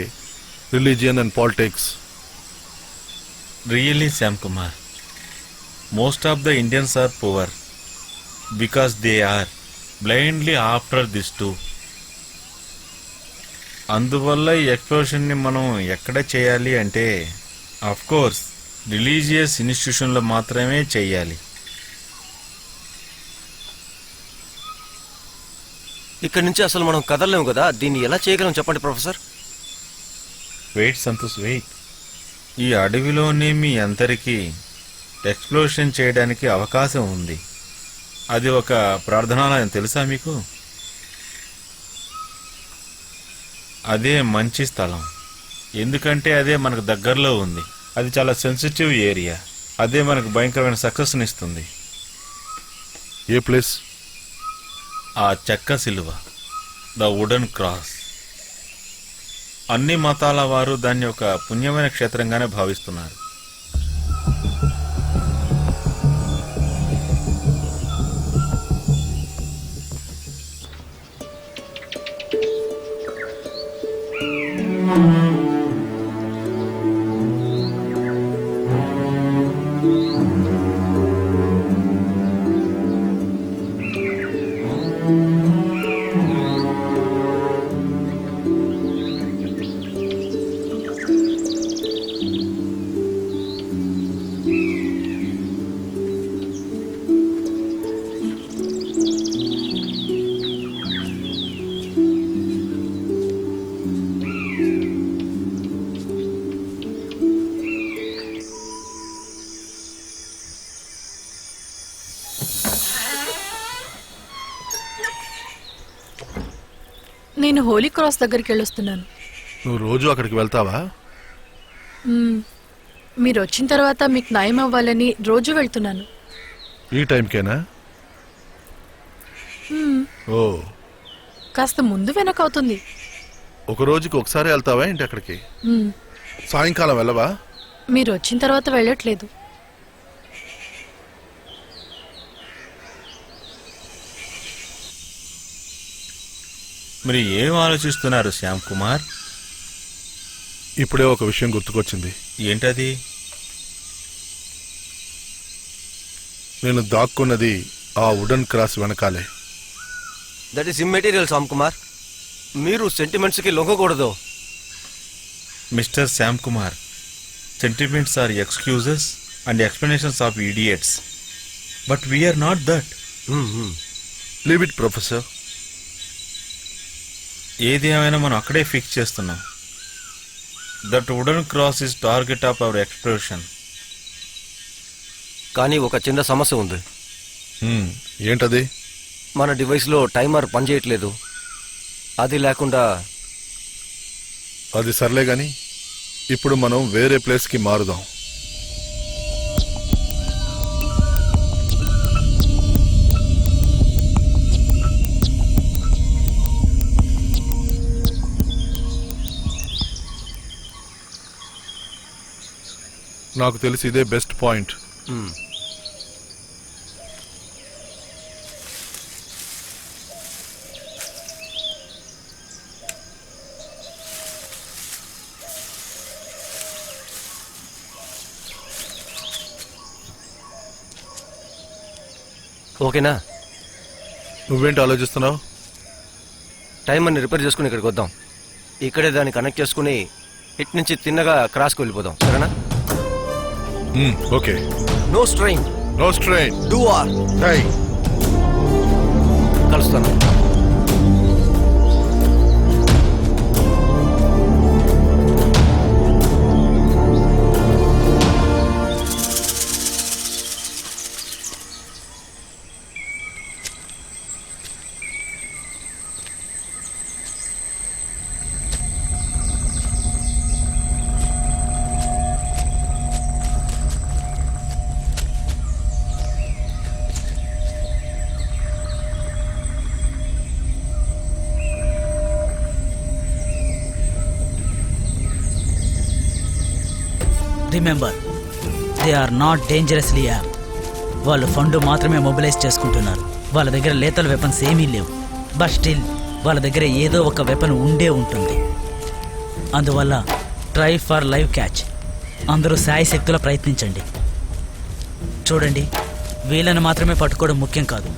religion and politics. Really Shyam Kumar, most of the Indians are poor because they are blindly after this too. అందువల్ల ఈ ఎక్స్ప్లోషన్ని మనం ఎక్కడ చేయాలి అంటే ఆఫ్ కోర్స్ రిలీజియస్ ఇన్స్టిట్యూషన్లో మాత్రమే చేయాలి. ఇక్కడి నుంచి అసలు మనం కదలలేము కదా, దీన్ని ఎలా చేయగలం చెప్పండి ప్రొఫెసర్. Wait Santosh, wait. ఈ అడవిలోనే మీ అందరికీ ఎక్స్ప్లోషన్ చేయడానికి అవకాశం ఉంది. అది ఒక ప్రార్థనాలయం, తెలుసా మీకు? అదే మంచి స్థలం, ఎందుకంటే అదే మనకు దగ్గరలో ఉంది. అది చాలా సెన్సిటివ్ ఏరియా. అదే మనకు భయంకరమైన సక్సెస్ని ఇస్తుంది. ఏ ప్లేస్? ఆ చెక్క సిలువ, ద వుడెన్ క్రాస్. అన్ని మతాల వారు దాన్ని ఒక పుణ్యమైన క్షేత్రంగానే భావిస్తున్నారు. నేను హోలీ క్రాస్ దగ్గరికి వెళ్ళొస్తున్నాను. నువ్వు రోజు అక్కడికి వెళ్తావా? మీరు వచ్చిన తర్వాత మీకు నయం అవ్వాలని రోజు వెళ్తున్నాను. ఈ టైంకేనా? ఓ, కాస్త ముందు వెనక అవుతుంది. ఒక రోజుకి ఒకసారి వెళ్తావా ఏంటి అక్కడికి? మ్మ్. సాయంకాలం వెళ్ళవా? మీరు వచ్చిన తర్వాత వెళ్ళట్లేదు. మీరు ఏం ఆలోచిస్తున్నారు శ్యామ్ కుమార్? ఇప్పుడే ఒక విషయం గుర్తుకొచ్చింది. ఏంటది? నేను దాక్కున్నది ఆ వుడెన్ క్రాస్ వెనకాలే. That is immaterial Sam Kumar. మీరు సెంటిమెంట్స్కి లొంగకూడదు. Mister Shyam Kumar, sentiments are excuses and explanations of idiots, but we're not that. Leave it professor. ఏది ఏమైనా మనం అక్కడే ఫిక్స్ చేస్తున్నాం. That wooden cross is target of our explosion. కానీ ఒక చిన్న సమస్య ఉంది. ఏంటది? మన డివైస్లో టైమర్ పనిచేయట్లేదు. అది లేకుండా అది సర్లే గాని ఇప్పుడు మనం వేరే ప్లేస్కి మారుదాం. నాకు తెలిసి ఇదే బెస్ట్ పాయింట్. ఓకేనా? నువ్వేంటి ఆలోచిస్తున్నావు? టైమర్ని రిపేర్ చేసుకుని ఇక్కడికి వద్దాం. ఇక్కడే దాన్ని కనెక్ట్ చేసుకుని ఇటు నుంచి తిన్నగా క్రాస్కి వెళ్ళిపోదాం. సరేనా? Okay. No strain. No strain. Do or die. కలుస్తాను. Remember, they are not dangerously app. వాళ్ళు ఫండ్ మాత్రమే మొబిలైజ్ చేసుకుంటున్నారు. వాళ్ళ దగ్గర లేతల్ వెపన్స్ ఏమీ లేవు. బట్ స్టిల్ వాళ్ళ దగ్గర ఏదో ఒక వెపన్ ఉండే ఉంటుంది. అందువల్ల ట్రై ఫర్ లైవ్ క్యాచ్. అందరూ శాయశక్తులా ప్రయత్నించండి. చూడండి, వీళ్ళని మాత్రమే పట్టుకోవడం ముఖ్యం కాదు.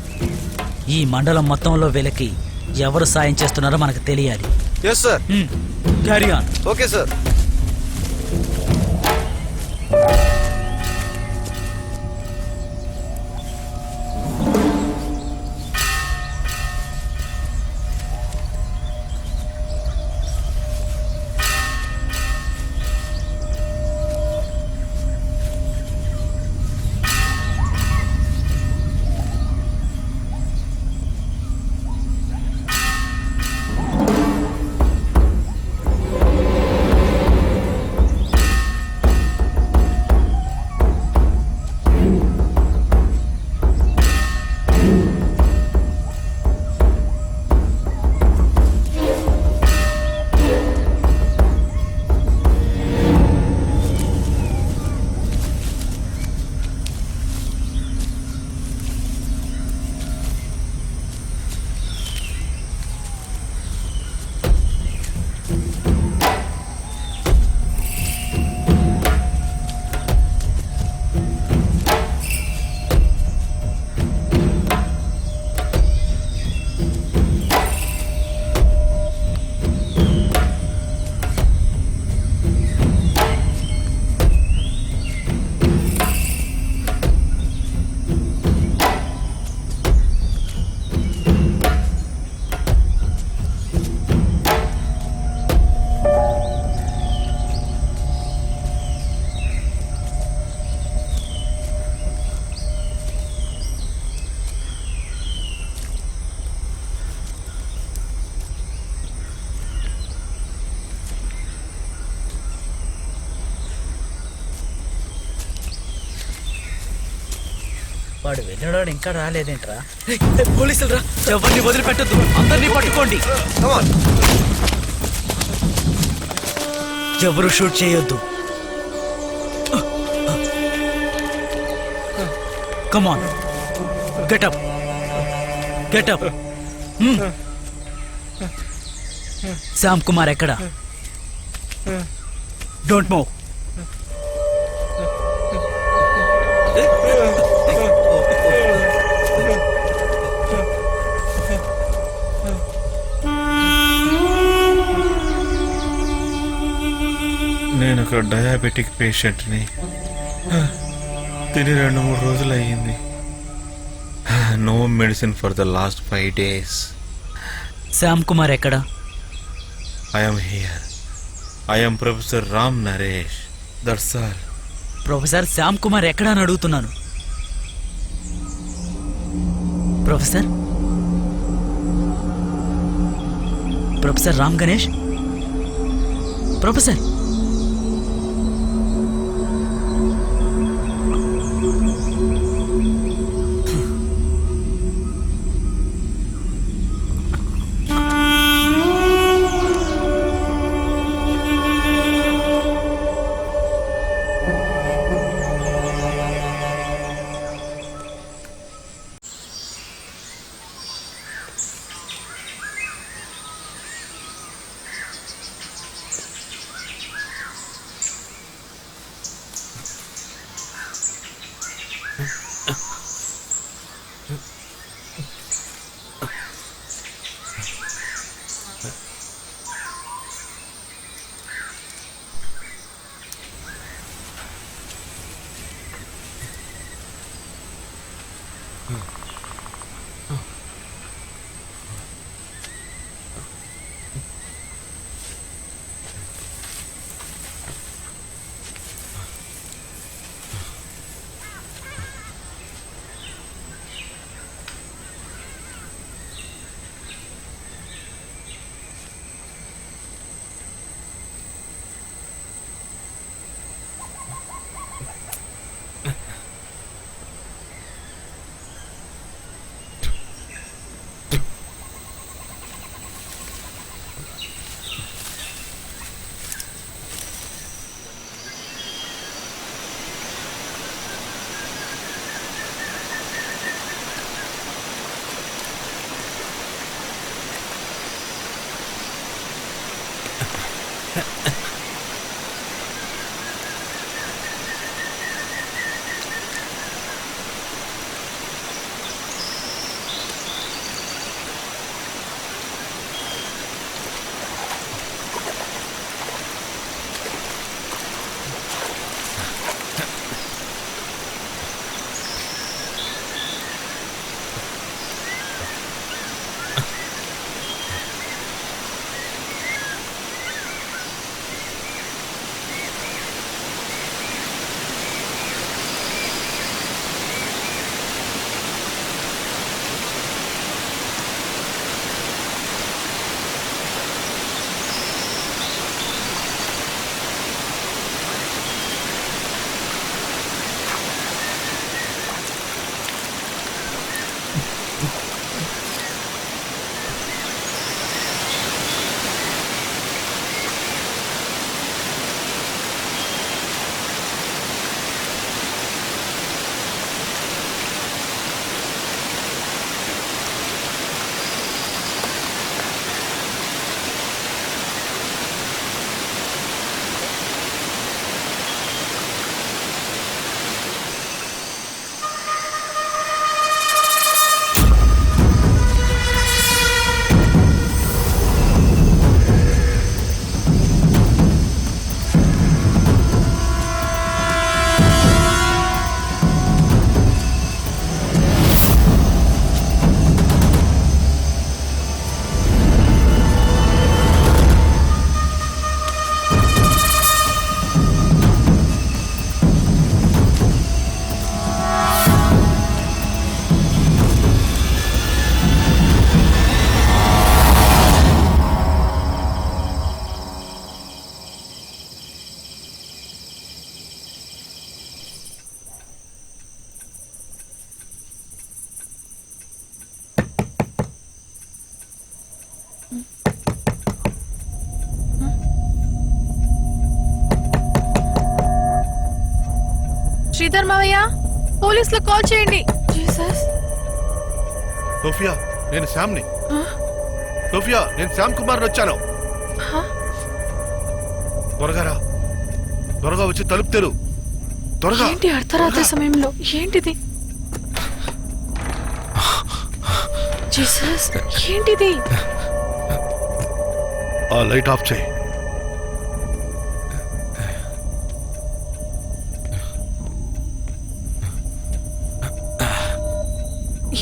ఈ మండలం మొత్తంలో వీళ్ళకి ఎవరు సాయం చేస్తున్నారో మనకు తెలియాలి. Yes sir. Carry on. Okay sir. వాడు వెళ్ళినవాడు ఇంకా రాలేదేంట్రా? పోలీసులు రా! ఎవరిని వదిలిపెట్టద్దు, అందరినీ పట్టుకోండి. ఎవరు షూట్ చేయొద్దు. Come on, get up get up. Shyam Kumar ఎక్కడ? Don't move. నేను ఒక డయాబెటిక్ పేషెంట్ని. తిని 2-3 రోజులు అయ్యింది. No medicine for the last 5 days. Shyam Kumar ఎక్కడ? I'm here. I'm professor Ram Naresh. That's all. Professor Shyam Kumar ఎక్కడ అని అడుగుతున్నాను. Professor professor Ram Ganesh. Professor Sridhar మావయ్య పోలీసులకు కాల్ చేయండి. జీసస్. సోఫియా నేను శ్యామ్ని. సోఫియా నేను శ్యామ్ కుమార్ వచ్చాను. త్వరగా రా, త్వరగా వచ్చి తలుపు తెరు, త్వరగా. ఏంటి అర్ధరాత్రి సమయంలో ఏంటిది? జీసస్ ఏంటిది? ఆ లైట్ ఆఫ్ చేయి.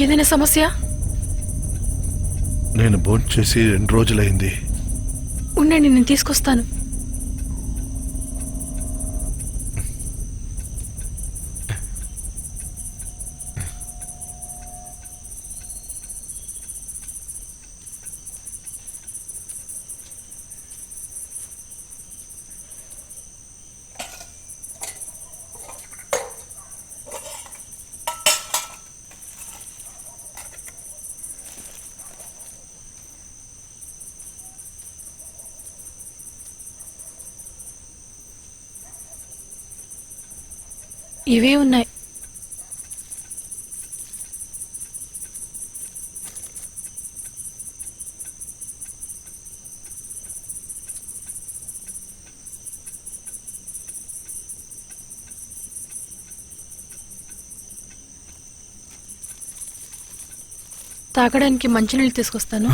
ఏదైనా సమస్య? నేను భోంచేసి 2 రోజులైంది. ఉండండి, నేను తీసుకొస్తాను. ఇవే ఉన్నాయి. తాగడానికి మంచినీళ్ళు తీసుకొస్తాను.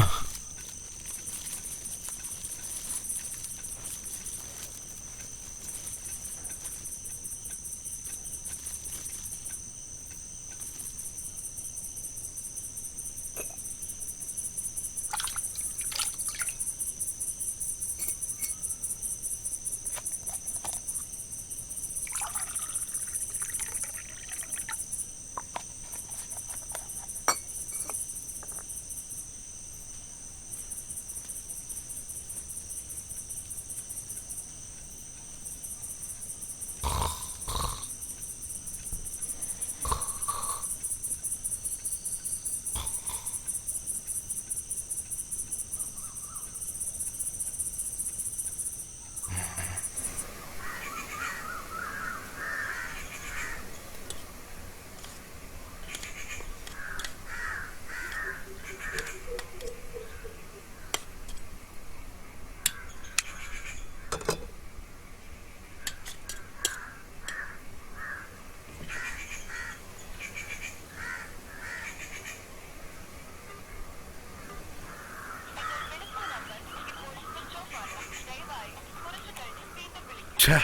ఛే,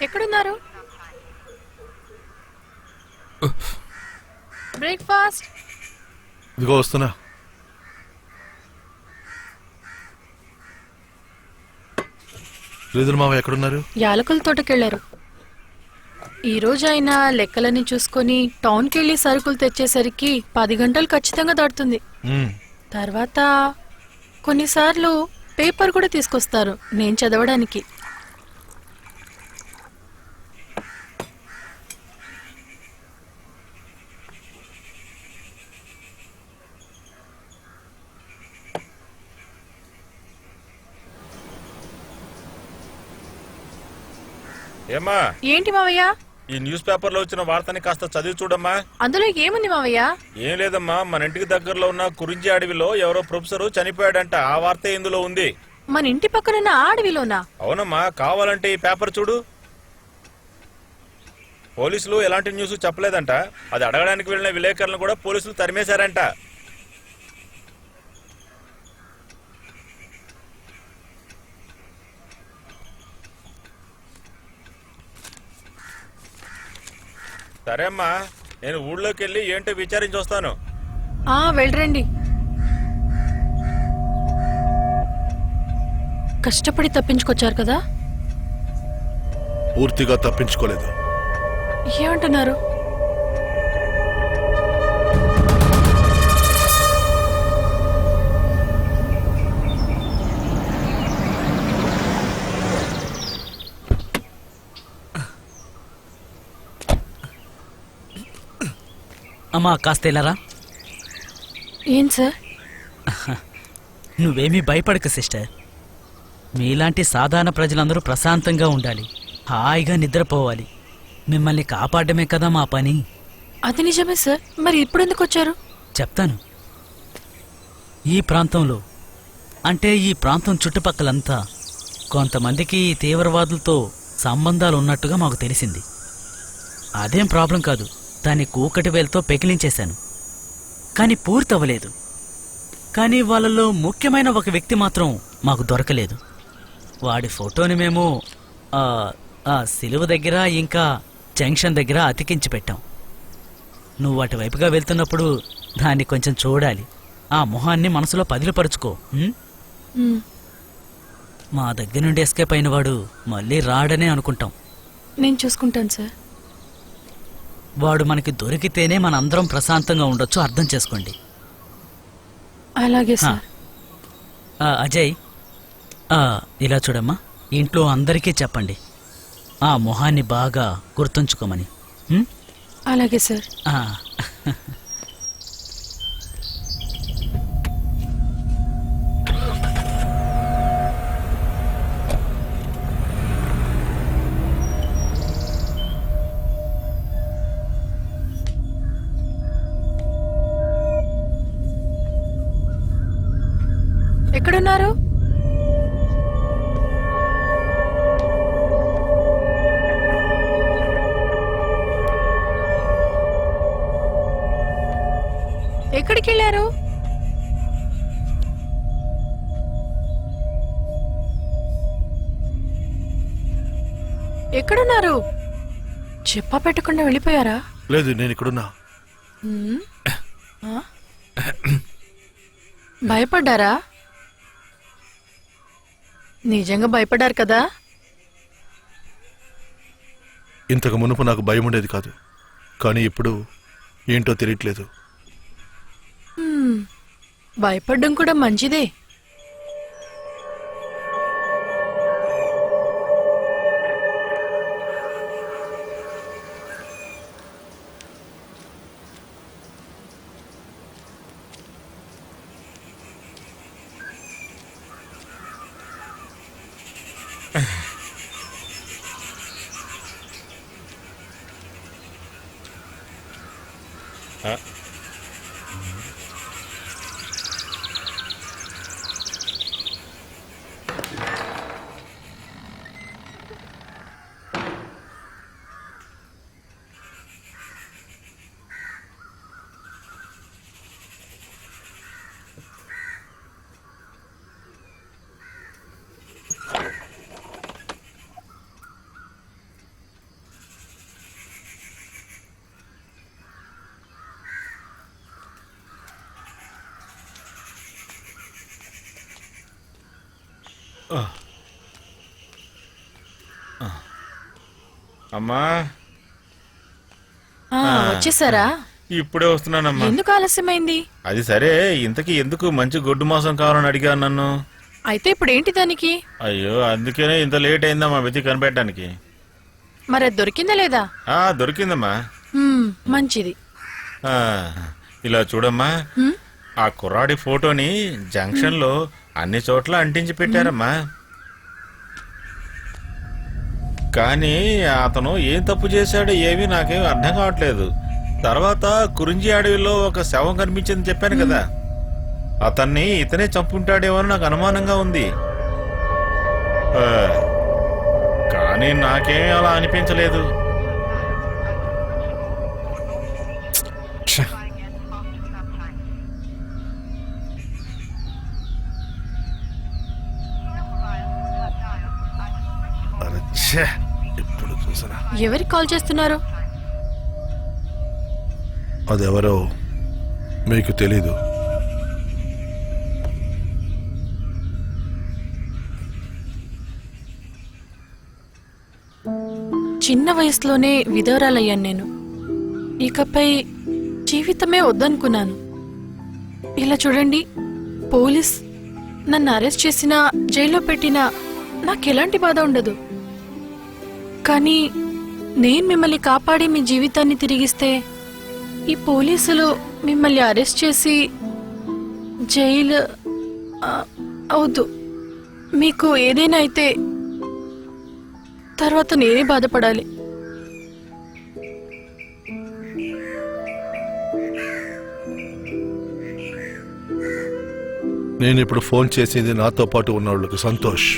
ఎక్కడున్నారు? బ్రేక్ఫాస్ట్. ఇదిగో వస్తున్నా. శ్రీధర్ మావ ఎక్కడున్నారు? యాలకుల తోటకెళ్లారు. ఈ రోజు అయినా లెక్కలన్నీ చూసుకొని టౌన్కి వెళ్ళి సరుకులు తెచ్చేసరికి 10 గంటలు ఖచ్చితంగా దాటుతుంది. తర్వాత కొన్నిసార్లు పేపర్ కూడా తీసుకొస్తారు నేను చదవడానికి. ఏమ్మా, ఏంటి మావయ్య? ఈ న్యూస్ పేపర్ లో వచ్చిన వార్తని కాస్త చదివి చూడమ్మా. అందులో ఏముంది మావయ్య? ఏం లేదమ్మా, మన ఇంటికి దగ్గరలో ఉన్న కురించి అడవిలో ఎవరో ప్రొఫెసర్ చనిపోయాడంట. ఆ వార్త ఇందులో ఉంది. మన ఇంటి పక్కనున్న అడవిలోనా? అవునమ్మా, కావాలంటే ఈ పేపర్ చూడు. పోలీసులు ఎలాంటి న్యూస్ చెప్పలేదంట. అది అడగడానికి వెళ్ళిన విలేకరులను కూడా పోలీసులు తరిమేశారంట. సరే అమ్మా, నేను ఊళ్ళోకి వెళ్ళి ఏంటో విచారించి వస్తాను. వెళ్ళండి. కష్టపడి తప్పించుకొచ్చారు కదా? పూర్తిగా తప్పించుకోలేదు. ఏమంటున్నారు? అమ్మా కాస్త వెళ్ళరా. ఏం సార్? నువ్వేమీ భయపడకు సిస్టర్. మీలాంటి సాధారణ ప్రజలందరూ ప్రశాంతంగా ఉండాలి, హాయిగా నిద్రపోవాలి. మిమ్మల్ని కాపాడమే కదా మా పని. అది నిజమే సార్. మరి ఇప్పుడు ఎందుకు వచ్చారు? చెప్తాను. ఈ ప్రాంతంలో అంటే ఈ ప్రాంతం చుట్టుపక్కలంతా కొంతమందికి ఈ తీవ్రవాదులతో సంబంధాలు ఉన్నట్టుగా మాకు తెలిసింది. అదేం ప్రాబ్లం కాదు, దాన్ని కూకటి వేలుతో పెకిలించేశాను. కానీ పూర్తవ్వలేదు. కానీ వాళ్ళలో ముఖ్యమైన ఒక వ్యక్తి మాత్రం మాకు దొరకలేదు. వాడి ఫోటోని మేము ఆ సిలువ దగ్గర ఇంకా జంక్షన్ దగ్గర అతికించి పెట్టాం. నువ్వు అటువైపుగా వెళ్తున్నప్పుడు దాన్ని కొంచెం చూడాలి. ఆ మొహాన్ని మనసులో పదిలిపరుచుకో. మా దగ్గర నుండి ఎస్కేప్ అయిన వాడు మళ్ళీ రాడనే అనుకుంటాం. నేను చూసుకుంటాను సార్. వాడు మనకి దొరికితేనే మనందరం ప్రశాంతంగా ఉండొచ్చు, అర్థం చేసుకోండి. అలాగే సార్. అజయ్, ఇలా చూడమ్మా, ఇంట్లో అందరికీ చెప్పండి ఆ మొహాన్ని బాగా గుర్తుంచుకోమని. అలాగే సార్. ఎక్కడున్నారు? ఎక్కడికి వెళ్ళారు? ఎక్కడున్నారు? చెప్పా పెట్టకుండా వెళ్ళిపోయారా? లేదు, నేను ఇక్కడున్నా. భయపడ్డారా? నిజంగా భయపడ్డారు కదా? ఇంతకు మునుపు నాకు భయం ఉండేది కాదు, కానీ ఇప్పుడు ఏంటో తెలియట్లేదు. భయపడ్డం కూడా మంచిదే. అమ్మా, వచ్చేసారా? ఇప్పుడే వస్తున్నానమ్మా. ఎందుకు ఆలస్యమైంది? అది సరే, ఇంతకీ ఎందుకు మంచి గొడ్డు మాంసం కావాలని అడిగా నన్ను? అయితే ఇప్పుడు ఏంటి దానికి? అయ్యో, అందుకనే ఇంత లేట్ అయిందమ్మా వెతికి కనిపెట్టడానికి. మరి అది దొరికిందా లేదా? దొరికిందమ్మా. మంచిది. ఇలా చూడమ్మా, ఆ కుర్రాడి ఫోటోని జంక్షన్ లో అన్ని చోట్ల అంటించి పెట్టారమ్మా. కానీ అతను ఏం తప్పు చేశాడో ఏమీ నాకేం అర్థం కావట్లేదు. తర్వాత కురింజి అడవిలో ఒక శవం కనిపించింది చెప్పాను కదా, అతన్ని ఇతనే చంపుంటాడేమో అని నాకు అనుమానంగా ఉంది. కానీ నాకేమీ అలా అనిపించలేదు. ఇప్పుడు చూసారా? ఎవరికి కాల్ చేస్తున్నారు? అదెవరో మీకు తెలీదు. చిన్న వయసులోనే విధవరాలయ్యాను నేను. ఇకపై జీవితమే వద్దనుకున్నాను. ఇలా చూడండి, పోలీస్ నన్ను అరెస్ట్ చేసినా జైల్లో పెట్టినా నాకెలాంటి బాధ ఉండదు. కానీ నేను మిమ్మల్ని కాపాడి మీ జీవితాన్ని తిరిగిస్తే ఈ పోలీసులు మిమ్మల్ని అరెస్ట్ చేసి అవుదు, మీకు ఏదైనా అయితే తర్వాత నేనే బాధపడాలి. నేను ఇప్పుడు ఫోన్ చేసేది నాతో పాటు ఉన్న వాళ్ళకి సంతోష్.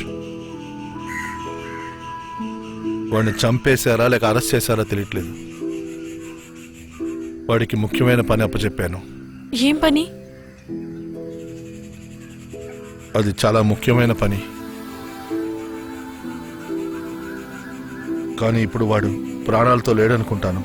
వాడిని చంపేశారా లేక అరెస్ట్ చేశారా తెలియట్లేదు. వాడికి ముఖ్యమైన పని అప్పచెప్పాను. ఏం పని? అది చాలా ముఖ్యమైన పని. కానీ ఇప్పుడు వాడు ప్రాణాలతో లేడనుకుంటాను.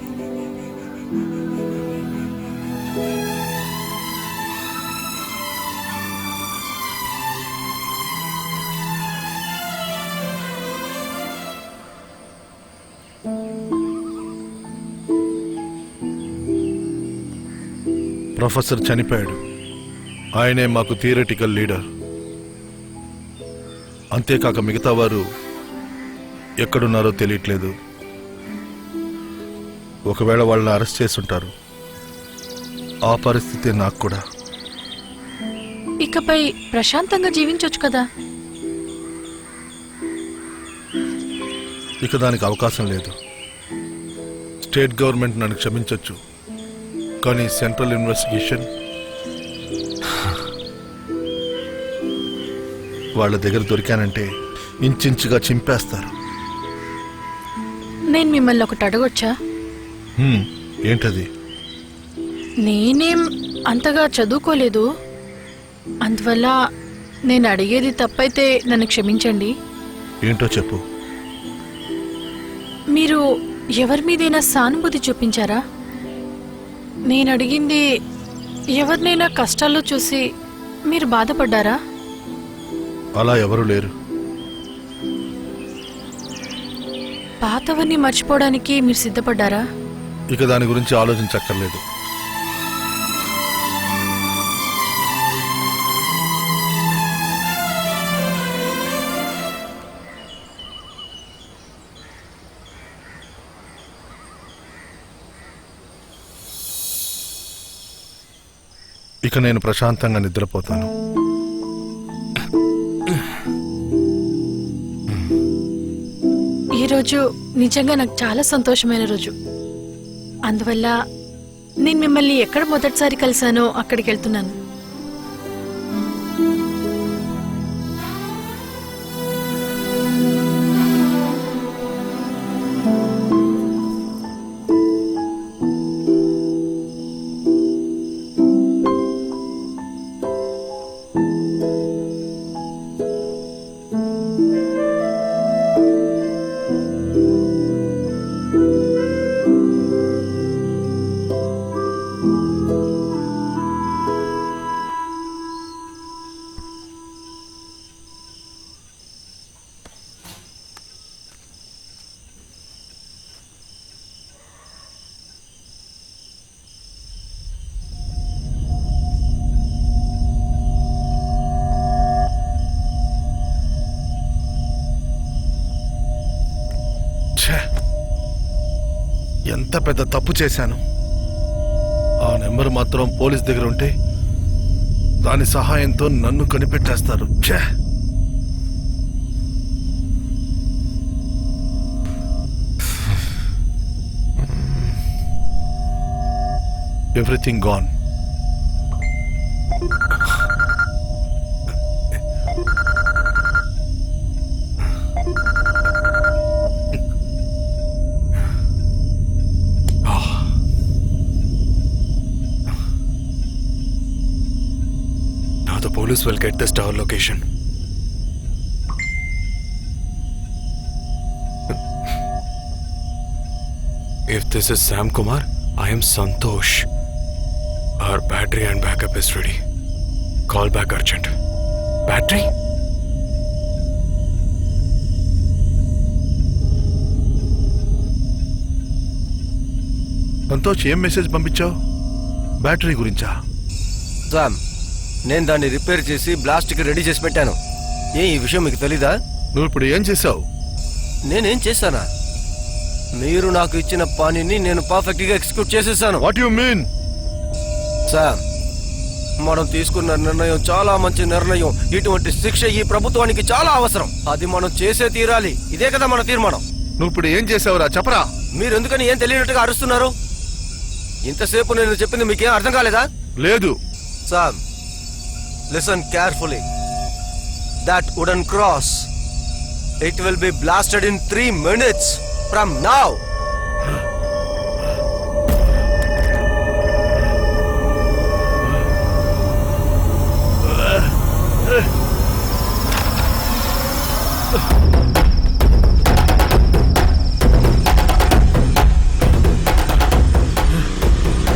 ప్రొఫెసర్ చనిపోయాడు. ఆయనే మాకు థియరిటికల్ లీడర్. అంతేకాక మిగతా వారు ఎక్కడున్నారో తెలియట్లేదు. ఒకవేళ వాళ్ళని అరెస్ట్ చేసుంటారు. ఆ పరిస్థితి నాకు కూడా. ఇకపై ప్రశాంతంగా జీవించొచ్చు కదా. ఇక దానికి అవకాశం లేదు. స్టేట్ గవర్నమెంట్ నన్ను క్షమించొచ్చు, కానీ సెంట్రల్ ఇన్వెస్టిగేషన్ వాళ్ళ దగ్గర దొరికానంటే ఇంచుగా చింపేస్తారు. నేను మిమ్మల్ని ఒకటి అడగొచ్చా? ఏంటది? నేనేం అంతగా చదువుకోలేదు, అందువల్ల నేను అడిగేది తప్పైతే నన్ను క్షమించండి. ఏంటో చెప్పు. మీరు ఎవరి మీదైనా సానుభూతి చూపించారా? నేను అడిగింది, ఎవరినైనా కష్టాల్లో చూసి మీరు బాధపడ్డారా? అలా ఎవరు లేరు. పాతవన్నీ మర్చిపోవడానికి మీరు సిద్ధపడ్డారా? ఇక దాని గురించి ఆలోచించక్కర్లేదు. ఇక నేను ప్రశాంతంగా నిద్రపోతాను. ఈరోజు నిజంగా నాకు చాలా సంతోషమైన రోజు. అందువల్ల నేను మిమ్మల్ని ఎక్కడ మొదటిసారి కలిశానో అక్కడికి వెళ్తున్నాను. ఎంత పెద్ద తప్పు చేశాను. ఆ నెంబర్ మాత్రం పోలీస్ దగ్గర ఉంటే దాని సహాయంతో నన్ను కనిపెట్టేస్తారు. Everything gone. The police will get this tower location. If this is Sam Kumar, I am Santosh. Our battery and backup is ready. Call back urgent. Battery? Santosh, ఏం మెసేజ్ పంపించావు? బ్యాటరీ గురించా? Sam, నేను దాన్ని రిపేర్ చేసి బ్లాస్ట్కి ready చేసి పెట్టాను. ఈ విషయం మీకు తెలీదా? నువ్వు ఇప్పుడు ఏం చేసావు? నేనేం చేశానా? మీరు నాకు ఇచ్చిన పనిని నేను పర్ఫెక్ట్గా ఎగ్జిక్యూట్ చేసేసాను. What you mean? సామ్, మనం తీసుకున్న నిర్ణయం చాలా మంచి నిర్ణయం. ఇటువంటి శిక్ష ఈ ప్రభుత్వానికి చాలా అవసరం. అది మనం చేసే తీరాలి. ఇదే కదా మన తీర్మానం. నువ్వు ఇప్పుడు ఏం చేసావురా చెప్పరా. మీరు ఎందుకని ఏం తెలియనట్టుగా అరుస్తున్నారు? ఇంతసేపు నేను చెప్పింది మీకేం అర్థం కాలేదా? లేదు. Sam, listen carefully. That wooden cross, it will be blasted in 3 minutes from now.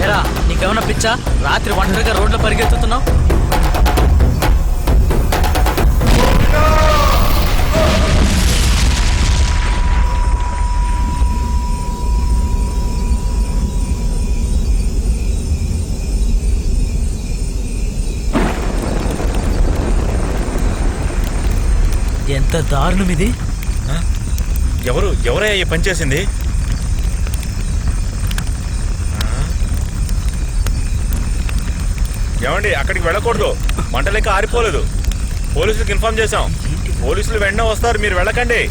ఎరా నీకేమన్నా పిచ్చా? రాత్రి ఒంటరిగా రోడ్లో పరిగెత్తుతున్నావు. ఎంత దారుణం ఇది. ఎవరయ్యా ఈ పని చేసింది? ఏమండి, అక్కడికి వెళ్ళకూడదు. మంట లెక్క ఆరిపోలేదు. పోలీసులకు ఇన్ఫార్మ్ చేశాం. పోలీసులు వెంటనే వస్తారు, మీరు వెళ్ళకండి.